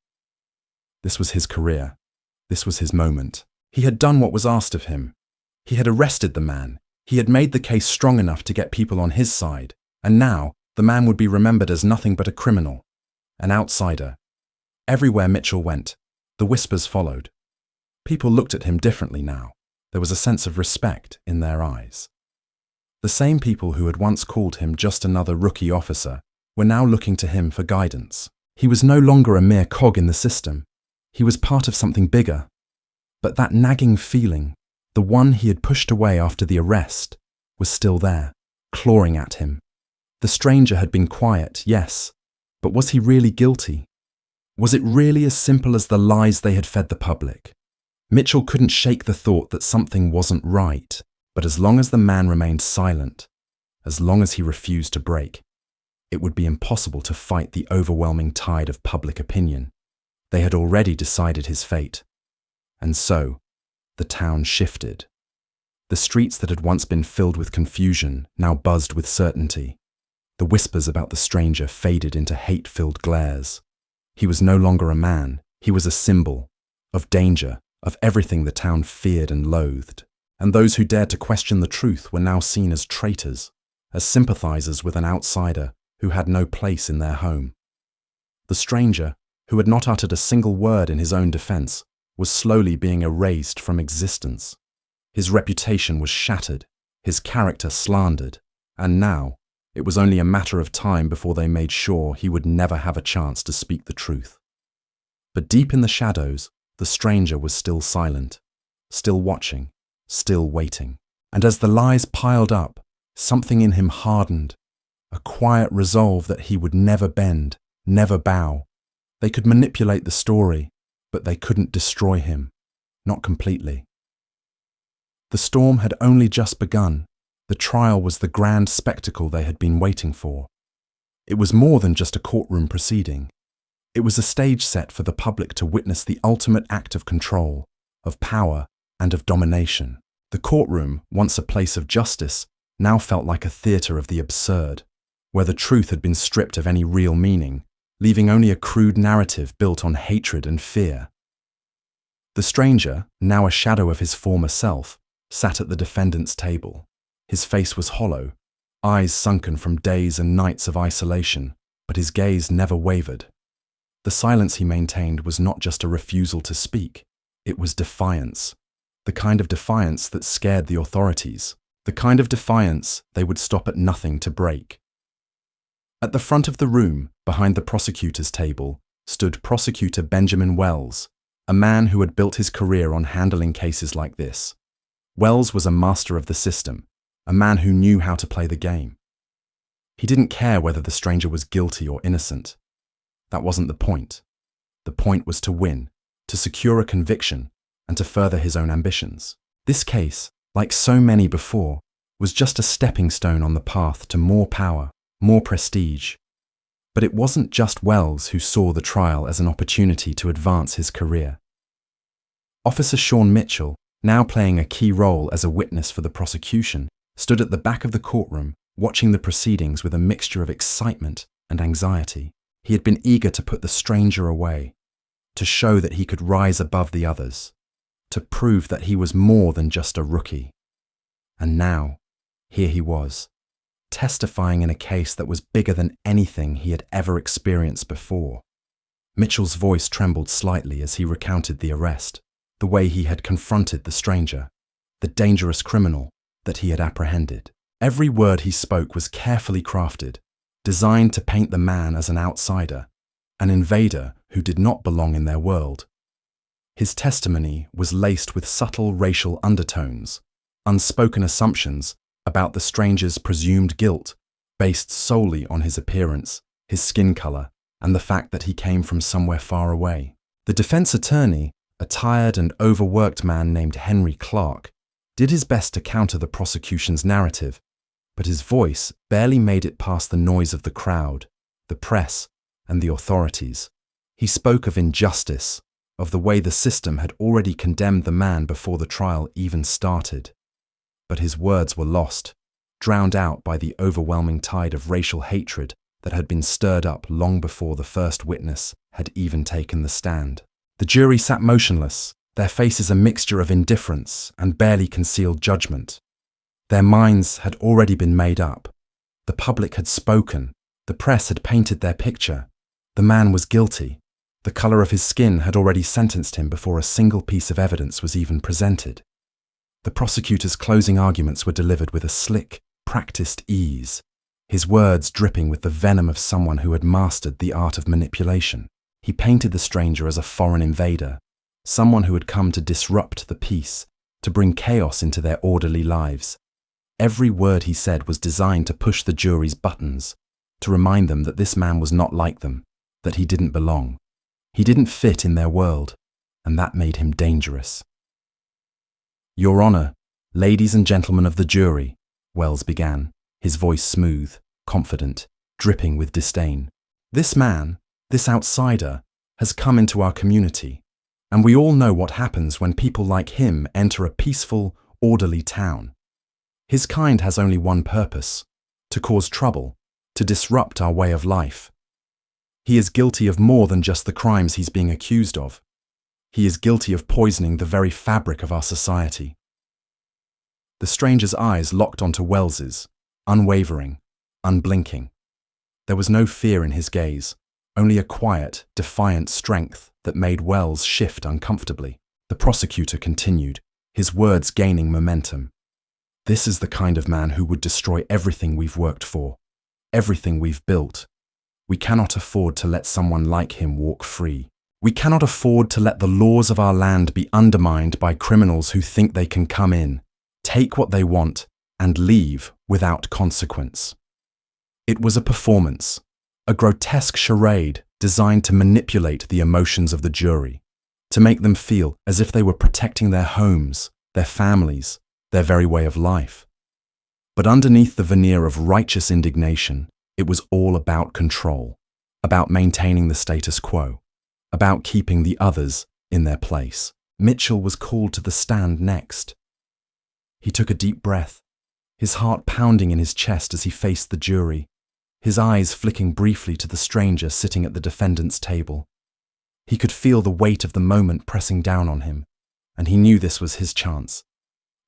This was his career. This was his moment. He had done what was asked of him. He had arrested the man. He had made the case strong enough to get people on his side, and now the man would be remembered as nothing but a criminal, an outsider. Everywhere Mitchell went, the whispers followed. People looked at him differently now. There was a sense of respect in their eyes. The same people who had once called him just another rookie officer were now looking to him for guidance. He was no longer a mere cog in the system. He was part of something bigger. But that nagging feeling, the one he had pushed away after the arrest, was still there, clawing at him. The stranger had been quiet, yes, but was he really guilty? Was it really as simple as the lies they had fed the public? Mitchell couldn't shake the thought that something wasn't right, but as long as the man remained silent, as long as he refused to break, it would be impossible to fight the overwhelming tide of public opinion. They had already decided his fate. And so, the town shifted. The streets that had once been filled with confusion now buzzed with certainty. The whispers about the stranger faded into hate-filled glares. He was no longer a man. He was a symbol of danger, of everything the town feared and loathed. And those who dared to question the truth were now seen as traitors, as sympathizers with an outsider who had no place in their home. The stranger, who had not uttered a single word in his own defense, was slowly being erased from existence. His reputation was shattered, his character slandered, and now it was only a matter of time before they made sure he would never have a chance to speak the truth. But deep in the shadows, the stranger was still silent, still watching, still waiting. And as the lies piled up, something in him hardened, a quiet resolve that he would never bend, never bow. They could manipulate the story, but they couldn't destroy him, not completely. The storm had only just begun. The trial was the grand spectacle they had been waiting for. It was more than just a courtroom proceeding. It was a stage set for the public to witness the ultimate act of control, of power, and of domination. The courtroom, once a place of justice, now felt like a theatre of the absurd, where the truth had been stripped of any real meaning, leaving only a crude narrative built on hatred and fear. The stranger, now a shadow of his former self, sat at the defendant's table. His face was hollow, eyes sunken from days and nights of isolation, but his gaze never wavered. The silence he maintained was not just a refusal to speak, it was defiance. The kind of defiance that scared the authorities, the kind of defiance they would stop at nothing to break. At the front of the room, behind the prosecutor's table, stood Prosecutor Benjamin Wells, a man who had built his career on handling cases like this. Wells was a master of the system, a man who knew how to play the game. He didn't care whether the stranger was guilty or innocent. That wasn't the point. The point was to win, to secure a conviction, and to further his own ambitions. This case, like so many before, was just a stepping stone on the path to more power, more prestige. But it wasn't just Wells who saw the trial as an opportunity to advance his career. Officer Sean Mitchell, now playing a key role as a witness for the prosecution, stood at the back of the courtroom, watching the proceedings with a mixture of excitement and anxiety. He had been eager to put the stranger away, to show that he could rise above the others, to prove that he was more than just a rookie. And now, here he was, testifying in a case that was bigger than anything he had ever experienced before. Mitchell's voice trembled slightly as he recounted the arrest, the way he had confronted the stranger, the dangerous criminal that he had apprehended. Every word he spoke was carefully crafted, designed to paint the man as an outsider, an invader who did not belong in their world. His testimony was laced with subtle racial undertones, unspoken assumptions about the stranger's presumed guilt based solely on his appearance, his skin color, and the fact that he came from somewhere far away. The defense attorney, a tired and overworked man named Henry Clark, did his best to counter the prosecution's narrative, but his voice barely made it past the noise of the crowd, the press, and the authorities. He spoke of injustice, of the way the system had already condemned the man before the trial even started. but his words were lost, drowned out by the overwhelming tide of racial hatred that had been stirred up long before the first witness had even taken the stand. The jury sat motionless, their faces a mixture of indifference and barely concealed judgment. Their minds had already been made up. The public had spoken. The press had painted their picture. The man was guilty. The color of his skin had already sentenced him before a single piece of evidence was even presented. The prosecutor's closing arguments were delivered with a slick, practiced ease, his words dripping with the venom of someone who had mastered the art of manipulation. He painted the stranger as a foreign invader, someone who had come to disrupt the peace, to bring chaos into their orderly lives. Every word he said was designed to push the jury's buttons, to remind them that this man was not like them, that he didn't belong. He didn't fit in their world, and that made him dangerous. "Your Honor, ladies and gentlemen of the jury," Wells began, his voice smooth, confident, dripping with disdain. "This man, this outsider, has come into our community, and we all know what happens when people like him enter a peaceful, orderly town. His kind has only one purpose: to cause trouble, to disrupt our way of life. He is guilty of more than just the crimes he's being accused of. He is guilty of poisoning the very fabric of our society." The stranger's eyes locked onto Wells's, unwavering, unblinking. There was no fear in his gaze, only a quiet, defiant strength that made Wells shift uncomfortably. The prosecutor continued, his words gaining momentum. "This is the kind of man who would destroy everything we've worked for, everything we've built. We cannot afford to let someone like him walk free. We cannot afford to let the laws of our land be undermined by criminals who think they can come in, take what they want, and leave without consequence." It was a performance, a grotesque charade designed to manipulate the emotions of the jury, to make them feel as if they were protecting their homes, their families, their very way of life. But underneath the veneer of righteous indignation, it was all about control, about maintaining the status quo, about keeping the others in their place. Mitchell was called to the stand next. He took a deep breath, his heart pounding in his chest as he faced the jury, his eyes flicking briefly to the stranger sitting at the defendant's table. He could feel the weight of the moment pressing down on him, and he knew this was his chance.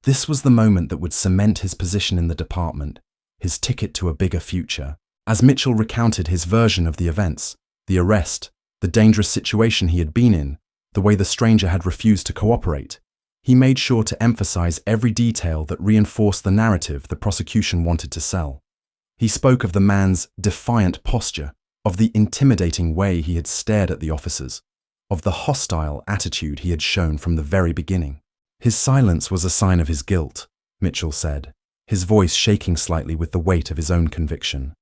This was the moment that would cement his position in the department, his ticket to a bigger future. As Mitchell recounted his version of the events, the arrest, the dangerous situation he had been in, the way the stranger had refused to cooperate, he made sure to emphasize every detail that reinforced the narrative the prosecution wanted to sell. He spoke of the man's defiant posture, of the intimidating way he had stared at the officers, of the hostile attitude he had shown from the very beginning. His silence was a sign of his guilt, Mitchell said, his voice shaking slightly with the weight of his own conviction.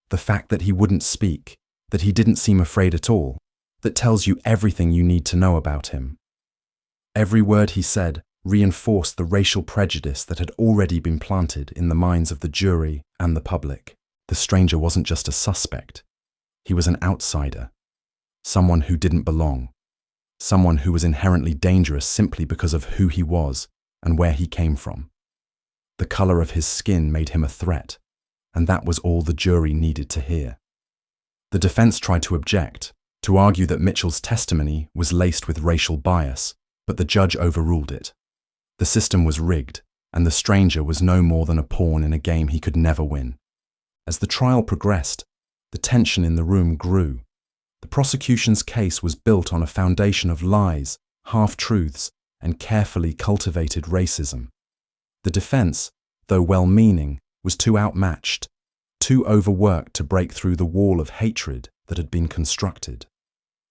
The fact that he wouldn't speak, that he didn't seem afraid at all, that tells you everything you need to know about him. Every word he said reinforced the racial prejudice that had already been planted in the minds of the jury and the public. The stranger wasn't just a suspect. He was an outsider, someone who didn't belong, someone who was inherently dangerous simply because of who he was and where he came from. The color of his skin made him a threat, and that was all the jury needed to hear. The defense tried to object, to argue that Mitchell's testimony was laced with racial bias, but the judge overruled it. The system was rigged, and the stranger was no more than a pawn in a game he could never win. As the trial progressed, the tension in the room grew. The prosecution's case was built on a foundation of lies, half-truths, and carefully cultivated racism. The defense, though well-meaning, was too outmatched, too overworked to break through the wall of hatred that had been constructed.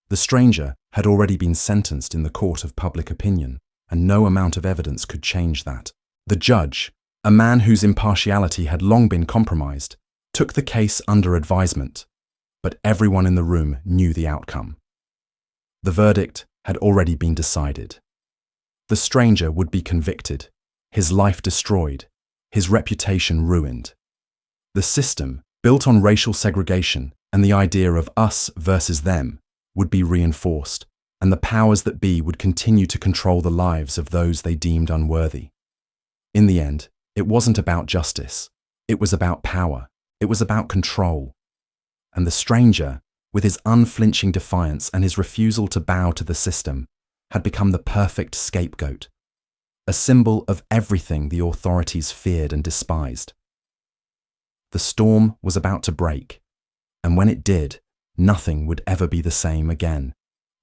The stranger had already been sentenced in the court of public opinion, and no amount of evidence could change that. The judge, a man whose impartiality had long been compromised, took the case under advisement, but everyone in the room knew the outcome. The verdict had already been decided. The stranger would be convicted, his life destroyed, his reputation ruined. The system, built on racial segregation and the idea of us versus them, would be reinforced, and the powers that be would continue to control the lives of those they deemed unworthy. In the end, It wasn't about justice. It was about power. It was about control. And the stranger, with his unflinching defiance and his refusal to bow to the system, had become the perfect scapegoat, a symbol of everything the authorities feared and despised. The storm was about to break, and when it did, nothing would ever be the same again.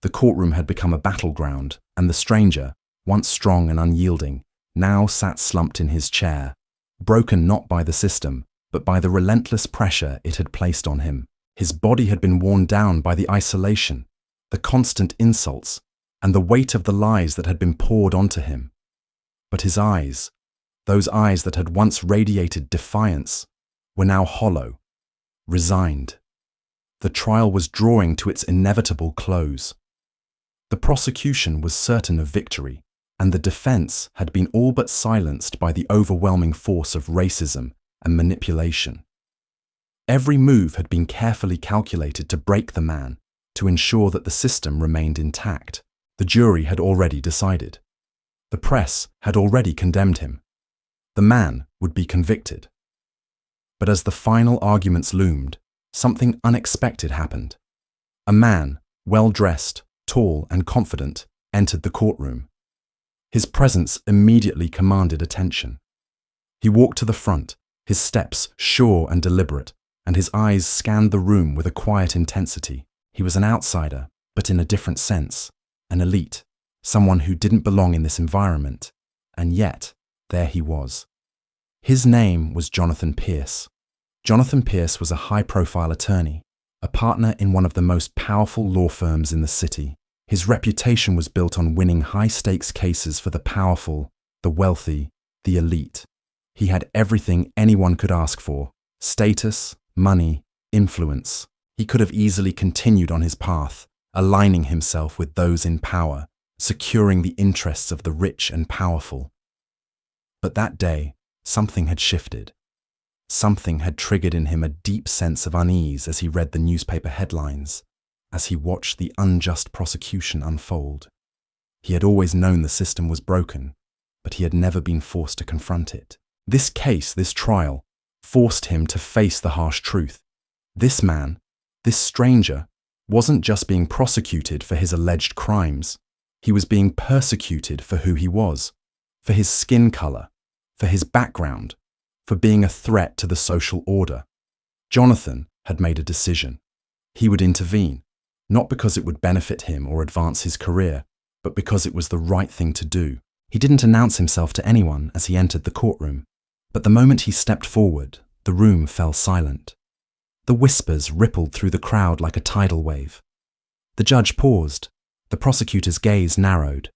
The courtroom had become a battleground, and the stranger, once strong and unyielding, now sat slumped in his chair, broken not by the system, but by the relentless pressure it had placed on him. His body had been worn down by the isolation, the constant insults, and the weight of the lies that had been poured onto him. But his eyes, those eyes that had once radiated defiance, were now hollow, resigned. The trial was drawing to its inevitable close. The prosecution was certain of victory, and the defense had been all but silenced by the overwhelming force of racism and manipulation. Every move had been carefully calculated to break the man, to ensure that the system remained intact. The jury had already decided. The press had already condemned him. The man would be convicted. But as the final arguments loomed, something unexpected happened. A man, well-dressed, tall and confident, entered the courtroom. His presence immediately commanded attention. He walked to the front, his steps sure and deliberate, and his eyes scanned the room with a quiet intensity. He was an outsider, but in a different sense, an elite, someone who didn't belong in this environment, and yet, there he was. His name was Jonathan Pierce. Jonathan Pierce was a high-profile attorney, a partner in one of the most powerful law firms in the city. His reputation was built on winning high-stakes cases for the powerful, the wealthy, the elite. He had everything anyone could ask for: status, money, influence. He could have easily continued on his path, aligning himself with those in power, securing the interests of the rich and powerful. But that day, something had shifted. Something had triggered in him a deep sense of unease as he read the newspaper headlines, as he watched the unjust prosecution unfold. He had always known the system was broken, but he had never been forced to confront it. This case, this trial, forced him to face the harsh truth. This man, this stranger, wasn't just being prosecuted for his alleged crimes. He was being persecuted for who he was, for his skin color, for his background, for being a threat to the social order. Jonathan had made a decision. He would intervene, not because it would benefit him or advance his career, but because it was the right thing to do. He didn't announce himself to anyone as he entered the courtroom, but the moment he stepped forward, the room fell silent. The whispers rippled through the crowd like a tidal wave. The judge paused. The prosecutor's gaze narrowed.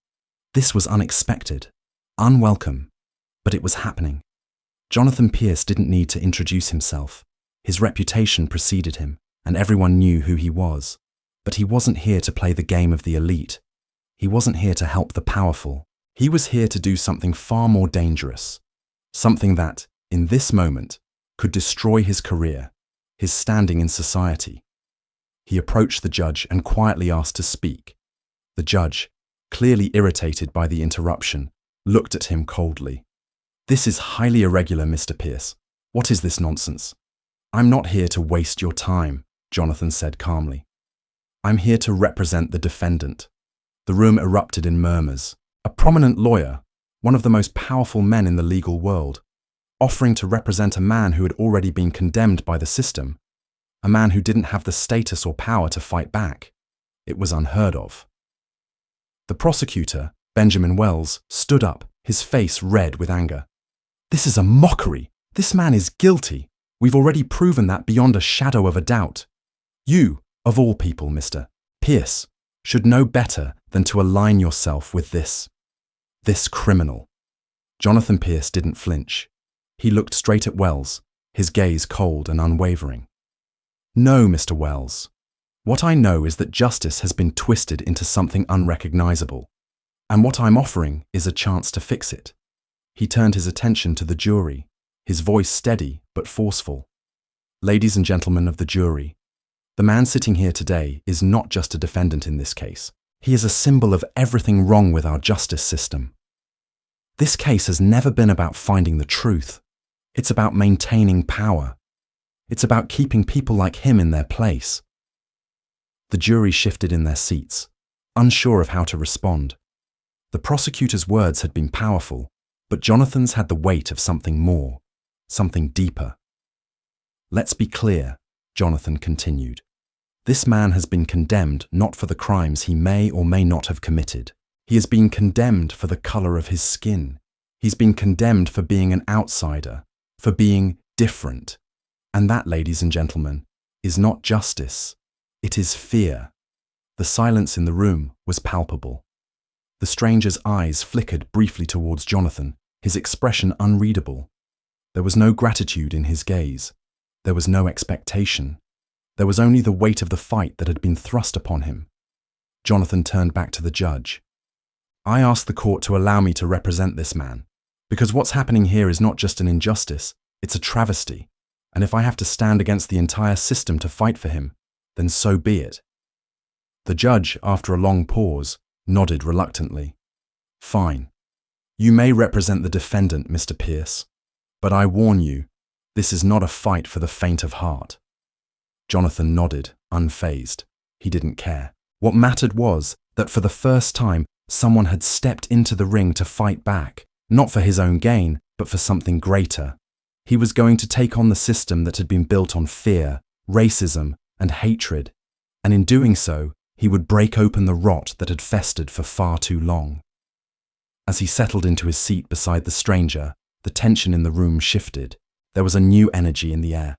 This was unexpected, unwelcome, but it was happening. Jonathan Pierce didn't need to introduce himself. His reputation preceded him, and everyone knew who he was. But he wasn't here to play the game of the elite. He wasn't here to help the powerful. He was here to do something far more dangerous. Something that, in this moment, could destroy his career, his standing in society. He approached the judge and quietly asked to speak. The judge, clearly irritated by the interruption, looked at him coldly. "This is highly irregular, Mr. Pierce. What is this nonsense?" "I'm not here to waste your time," Jonathan said calmly. "I'm here to represent the defendant." The room erupted in murmurs. A prominent lawyer, one of the most powerful men in the legal world, offering to represent a man who had already been condemned by the system, a man who didn't have the status or power to fight back. It was unheard of. The prosecutor, Benjamin Wells, stood up, his face red with anger. "This is a mockery. This man is guilty. We've already proven that beyond a shadow of a doubt. You, of all people, Mr. Pierce, should know better than to align yourself with this criminal." Jonathan Pierce didn't flinch. He looked straight at Wells, his gaze cold and unwavering. "No, Mr. Wells. What I know is that justice has been twisted into something unrecognizable, and what I'm offering is a chance to fix it." He turned his attention to the jury, his voice steady but forceful. "Ladies and gentlemen of the jury, the man sitting here today is not just a defendant in this case. He is a symbol of everything wrong with our justice system. This case has never been about finding the truth. It's about maintaining power. It's about keeping people like him in their place. The jury shifted in their seats, unsure of how to respond. The prosecutor's words had been powerful, but Jonathan's had the weight of something more, something deeper. "Let's be clear," Jonathan continued. "This man has been condemned not for the crimes he may or may not have committed. He has been condemned for the color of his skin. He's been condemned for being an outsider, for being different. And that, ladies and gentlemen, is not justice. It is fear." The silence in the room was palpable. The stranger's eyes flickered briefly towards Jonathan, his expression unreadable. There was no gratitude in his gaze. There was no expectation. There was only the weight of the fight that had been thrust upon him. Jonathan turned back to the judge. "I ask the court to allow me to represent this man, because what's happening here is not just an injustice, it's a travesty. And if I have to stand against the entire system to fight for him, then so be it." The judge, after a long pause, nodded reluctantly. "Fine. You may represent the defendant, Mr. Pierce, but I warn you, this is not a fight for the faint of heart." Jonathan nodded, unfazed. He didn't care. What mattered was that for the first time, someone had stepped into the ring to fight back, not for his own gain, but for something greater. He was going to take on the system that had been built on fear, racism, and hatred, and in doing so, he would break open the rot that had festered for far too long. As he settled into his seat beside the stranger, the tension in the room shifted. There was a new energy in the air,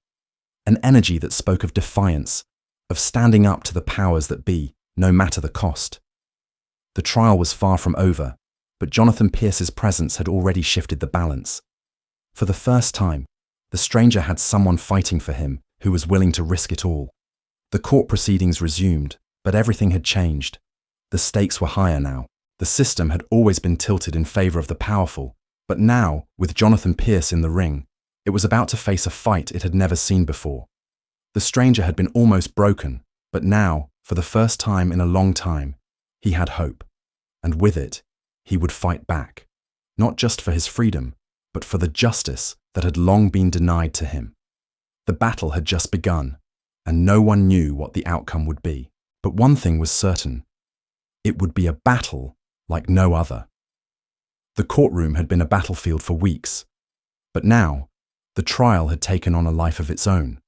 an energy that spoke of defiance, of standing up to the powers that be, no matter the cost. The trial was far from over, but Jonathan Pierce's presence had already shifted the balance. For the first time, the stranger had someone fighting for him who was willing to risk it all. The court proceedings resumed, but everything had changed. The stakes were higher now. The system had always been tilted in favor of the powerful, but now, with Jonathan Pierce in the ring, it was about to face a fight it had never seen before. The stranger had been almost broken, but now, for the first time in a long time, he had hope. And with it, he would fight back, not just for his freedom, but for the justice that had long been denied to him. The battle had just begun, and no one knew what the outcome would be. But one thing was certain. It would be a battle like no other. The courtroom had been a battlefield for weeks, but now, the trial had taken on a life of its own.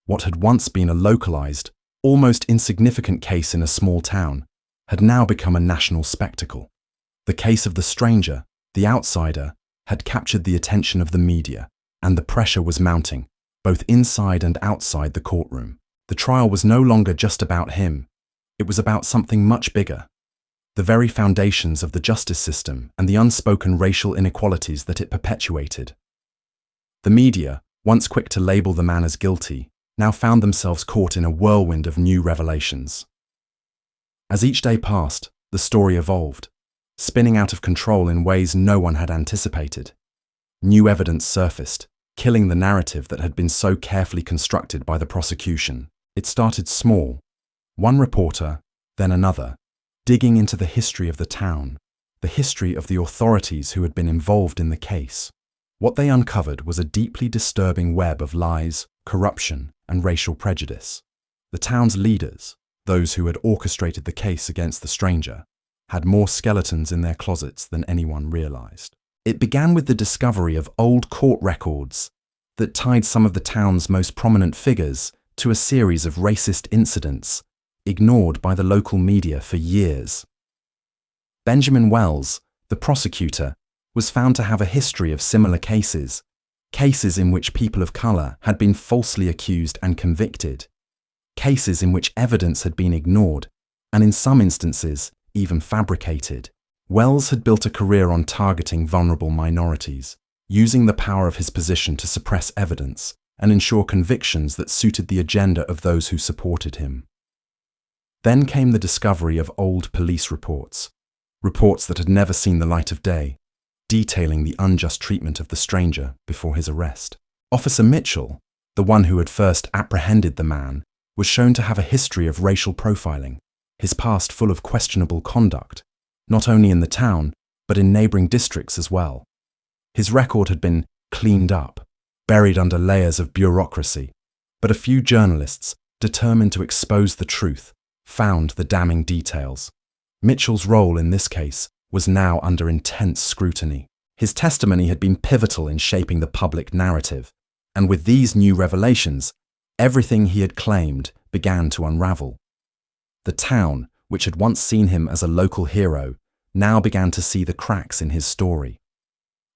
What had once been a localized, almost insignificant case in a small town had now become a national spectacle. The case of the stranger, the outsider, had captured the attention of the media, and the pressure was mounting, both inside and outside the courtroom. The trial was no longer just about him. It was about something much bigger. The very foundations of the justice system and the unspoken racial inequalities that it perpetuated. The media, once quick to label the man as guilty, now found themselves caught in a whirlwind of new revelations. As each day passed, the story evolved, spinning out of control in ways no one had anticipated. New evidence surfaced, killing the narrative that had been so carefully constructed by the prosecution. It started small, one reporter, then another, digging into the history of the town, the history of the authorities who had been involved in the case. What they uncovered was a deeply disturbing web of lies, corruption, and racial prejudice. The town's leaders, those who had orchestrated the case against the stranger, had more skeletons in their closets than anyone realized. It began with the discovery of old court records that tied some of the town's most prominent figures to a series of racist incidents ignored by the local media for years. Benjamin Wells, the prosecutor, was found to have a history of similar cases in which people of color had been falsely accused and convicted, cases in which evidence had been ignored, and in some instances, even fabricated. Wells had built a career on targeting vulnerable minorities, using the power of his position to suppress evidence and ensure convictions that suited the agenda of those who supported him. Then came the discovery of old police reports that had never seen the light of day, detailing the unjust treatment of the stranger before his arrest. Officer Mitchell, the one who had first apprehended the man, was shown to have a history of racial profiling, his past full of questionable conduct, not only in the town, but in neighbouring districts as well. His record had been cleaned up, buried under layers of bureaucracy, but a few journalists, determined to expose the truth, found the damning details. Mitchell's role in this case was now under intense scrutiny. His testimony had been pivotal in shaping the public narrative, and with these new revelations, everything he had claimed began to unravel. The town, which had once seen him as a local hero, now began to see the cracks in his story.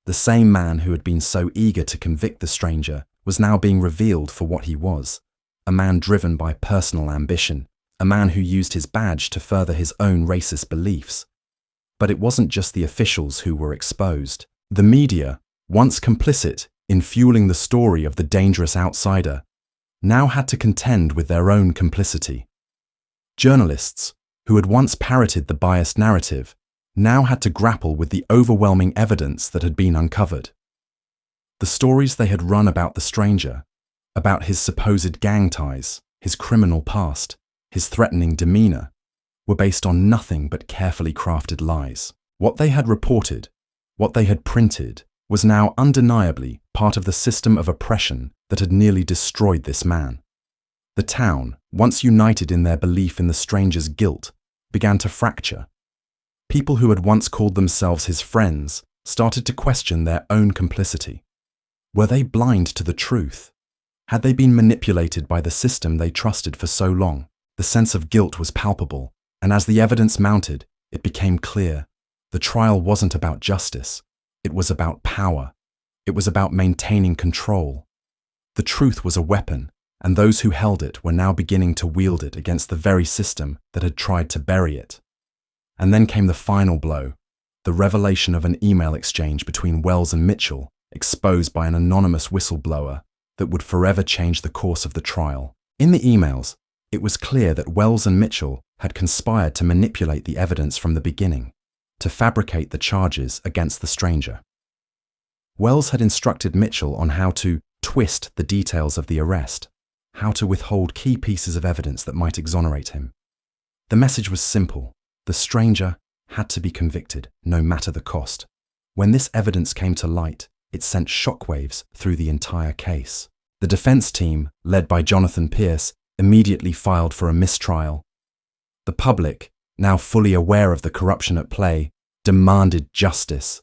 The same man who had been so eager to convict the stranger was now being revealed for what he was, a man driven by personal ambition, a man who used his badge to further his own racist beliefs. But it wasn't just the officials who were exposed. The media, once complicit in fueling the story of the dangerous outsider, now had to contend with their own complicity. Journalists, who had once parroted the biased narrative, now had to grapple with the overwhelming evidence that had been uncovered. The stories they had run about the stranger, about his supposed gang ties, his criminal past, his threatening demeanour, were based on nothing but carefully crafted lies. What they had reported, what they had printed, was now undeniably part of the system of oppression that had nearly destroyed this man. The town, once united in their belief in the stranger's guilt, began to fracture. People who had once called themselves his friends started to question their own complicity. Were they blind to the truth? Had they been manipulated by the system they trusted for so long? The sense of guilt was palpable, and as the evidence mounted, it became clear. The trial wasn't about justice. It was about power. It was about maintaining control. The truth was a weapon, and those who held it were now beginning to wield it against the very system that had tried to bury it. And then came the final blow, the revelation of an email exchange between Wells and Mitchell, exposed by an anonymous whistleblower, that would forever change the course of the trial. In the emails, it was clear that Wells and Mitchell had conspired to manipulate the evidence from the beginning, to fabricate the charges against the stranger. Wells had instructed Mitchell on how to twist the details of the arrest, how to withhold key pieces of evidence that might exonerate him. The message was simple. The stranger had to be convicted, no matter the cost. When this evidence came to light, it sent shockwaves through the entire case. The defense team, led by Jonathan Pierce, immediately filed for a mistrial. The public, now fully aware of the corruption at play, demanded justice.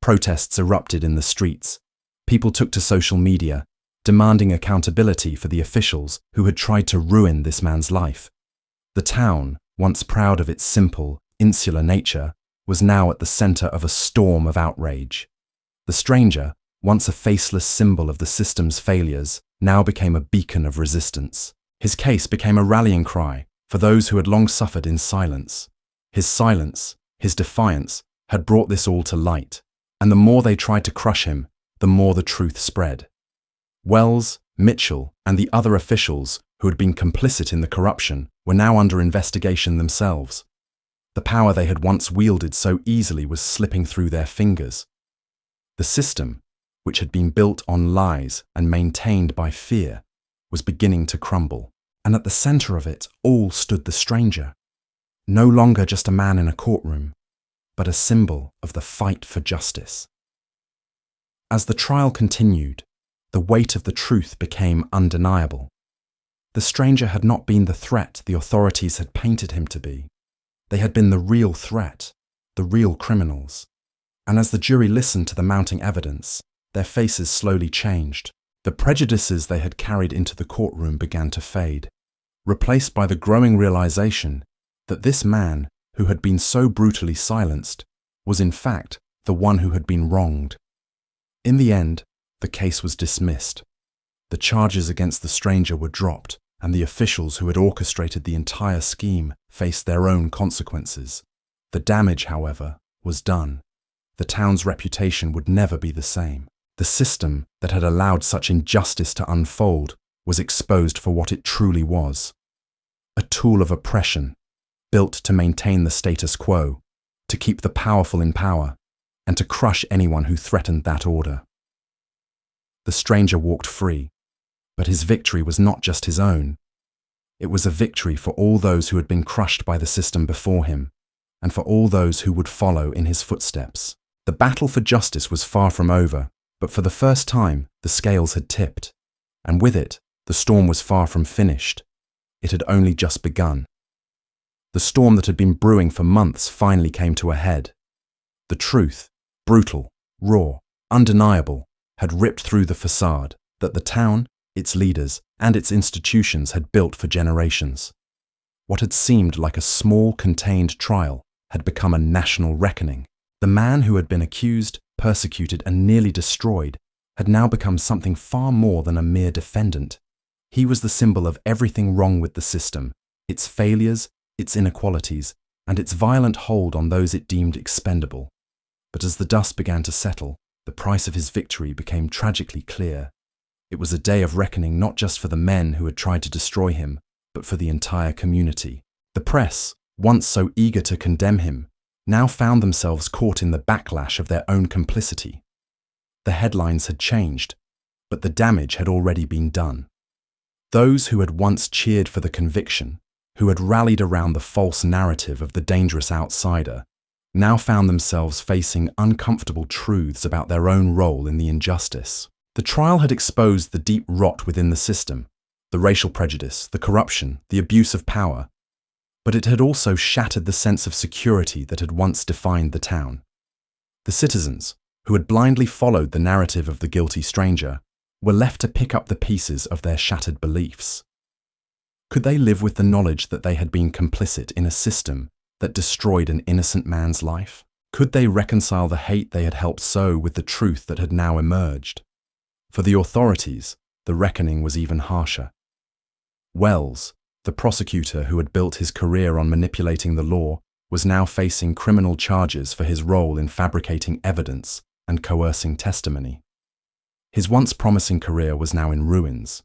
Protests erupted in the streets. People took to social media, demanding accountability for the officials who had tried to ruin this man's life. The town, once proud of its simple, insular nature, was now at the centre of a storm of outrage. The stranger, once a faceless symbol of the system's failures, now became a beacon of resistance. His case became a rallying cry for those who had long suffered in silence. His silence, his defiance, had brought this all to light, and the more they tried to crush him, the more the truth spread. Wells, Mitchell, and the other officials who had been complicit in the corruption were now under investigation themselves. The power they had once wielded so easily was slipping through their fingers. The system, which had been built on lies and maintained by fear, was beginning to crumble, and at the centre of it all stood the stranger, no longer just a man in a courtroom, but a symbol of the fight for justice. As the trial continued, the weight of the truth became undeniable. The stranger had not been the threat the authorities had painted him to be. They had been the real threat, the real criminals. And as the jury listened to the mounting evidence, their faces slowly changed. The prejudices they had carried into the courtroom began to fade, replaced by the growing realization that this man, who had been so brutally silenced, was in fact the one who had been wronged. In the end, the case was dismissed. The charges against the stranger were dropped, and the officials who had orchestrated the entire scheme faced their own consequences. The damage, however, was done. The town's reputation would never be the same. The system that had allowed such injustice to unfold was exposed for what it truly was: a tool of oppression, built to maintain the status quo, to keep the powerful in power, and to crush anyone who threatened that order. The stranger walked free, but his victory was not just his own. It was a victory for all those who had been crushed by the system before him, and for all those who would follow in his footsteps. The battle for justice was far from over, but for the first time, the scales had tipped. And with it, the storm was far from finished. It had only just begun. The storm that had been brewing for months finally came to a head. The truth, brutal, raw, undeniable, had ripped through the facade that the town, its leaders, and its institutions had built for generations. What had seemed like a small, contained trial had become a national reckoning. The man who had been accused, persecuted, and nearly destroyed had now become something far more than a mere defendant. He was the symbol of everything wrong with the system, its failures, its inequalities, and its violent hold on those it deemed expendable. But as the dust began to settle, the price of his victory became tragically clear. It was a day of reckoning not just for the men who had tried to destroy him, but for the entire community. The press, once so eager to condemn him, now found themselves caught in the backlash of their own complicity. The headlines had changed, but the damage had already been done. Those who had once cheered for the conviction, who had rallied around the false narrative of the dangerous outsider, now found themselves facing uncomfortable truths about their own role in the injustice. The trial had exposed the deep rot within the system, the racial prejudice, the corruption, the abuse of power, but it had also shattered the sense of security that had once defined the town. The citizens, who had blindly followed the narrative of the guilty stranger, were left to pick up the pieces of their shattered beliefs. Could they live with the knowledge that they had been complicit in a system that destroyed an innocent man's life? Could they reconcile the hate they had helped sow with the truth that had now emerged? For the authorities, the reckoning was even harsher. Wells, the prosecutor who had built his career on manipulating the law, was now facing criminal charges for his role in fabricating evidence and coercing testimony. His once promising career was now in ruins.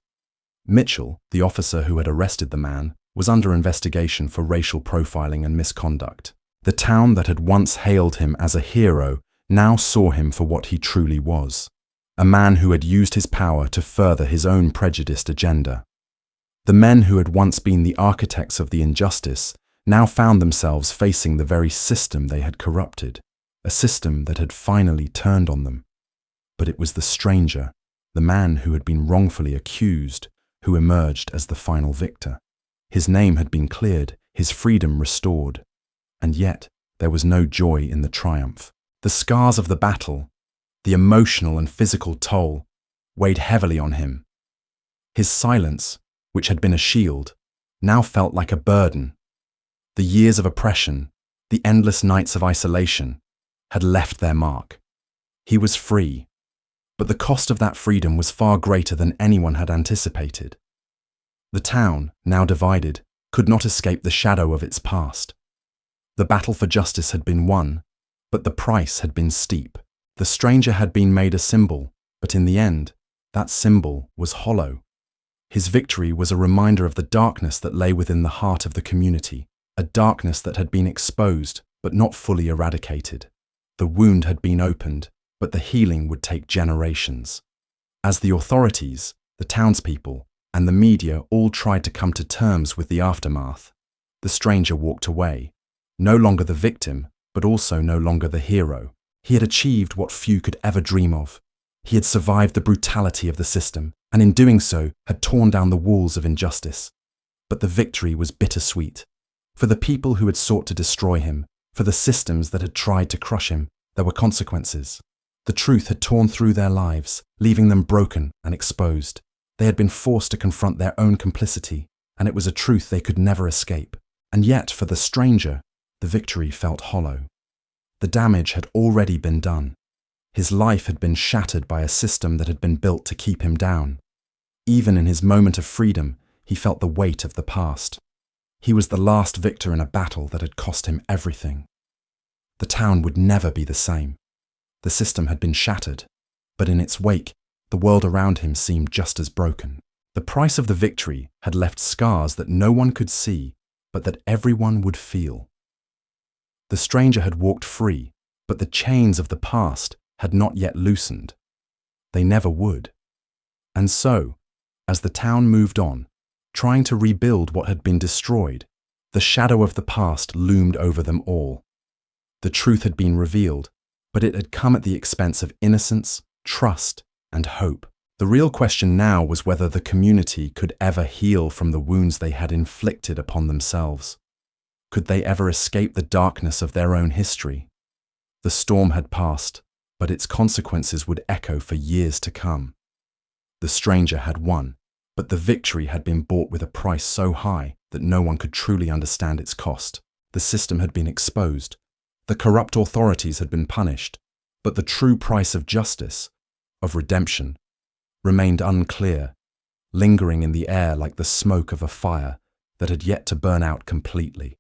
Mitchell, the officer who had arrested the man, was under investigation for racial profiling and misconduct. The town that had once hailed him as a hero now saw him for what he truly was, a man who had used his power to further his own prejudiced agenda. The men who had once been the architects of the injustice now found themselves facing the very system they had corrupted, a system that had finally turned on them. But it was the stranger, the man who had been wrongfully accused, who emerged as the final victor. His name had been cleared, his freedom restored, and yet there was no joy in the triumph. The scars of the battle, the emotional and physical toll, weighed heavily on him. His silence, which had been a shield, now felt like a burden. The years of oppression, the endless nights of isolation, had left their mark. He was free, but the cost of that freedom was far greater than anyone had anticipated. The town, now divided, could not escape the shadow of its past. The battle for justice had been won, but the price had been steep. The stranger had been made a symbol, but in the end, that symbol was hollow. His victory was a reminder of the darkness that lay within the heart of the community, a darkness that had been exposed but not fully eradicated. The wound had been opened, but the healing would take generations. As the authorities, the townspeople, and the media all tried to come to terms with the aftermath, the stranger walked away, no longer the victim, but also no longer the hero. He had achieved what few could ever dream of. He had survived the brutality of the system, and in doing so had torn down the walls of injustice. But the victory was bittersweet. For the people who had sought to destroy him, for the systems that had tried to crush him, there were consequences. The truth had torn through their lives, leaving them broken and exposed. They had been forced to confront their own complicity, and it was a truth they could never escape. And yet, for the stranger, the victory felt hollow. The damage had already been done. His life had been shattered by a system that had been built to keep him down. Even in his moment of freedom, he felt the weight of the past. He was the last victor in a battle that had cost him everything. The town would never be the same. The system had been shattered, but in its wake, the world around him seemed just as broken. The price of the victory had left scars that no one could see, but that everyone would feel. The stranger had walked free, but the chains of the past had not yet loosened. They never would. And so, as the town moved on, trying to rebuild what had been destroyed, The shadow of the past loomed over them all. The truth had been revealed, but it had come at the expense of innocence, trust, and hope. The real question now was whether the community could ever heal from the wounds they had inflicted upon themselves. Could they ever escape the darkness of their own history? The storm had passed, but its consequences would echo for years to come. The stranger had won, but the victory had been bought with a price so high that no one could truly understand its cost. The system had been exposed. The corrupt authorities had been punished, but the true price of justice, of redemption, remained unclear, lingering in the air like the smoke of a fire that had yet to burn out completely.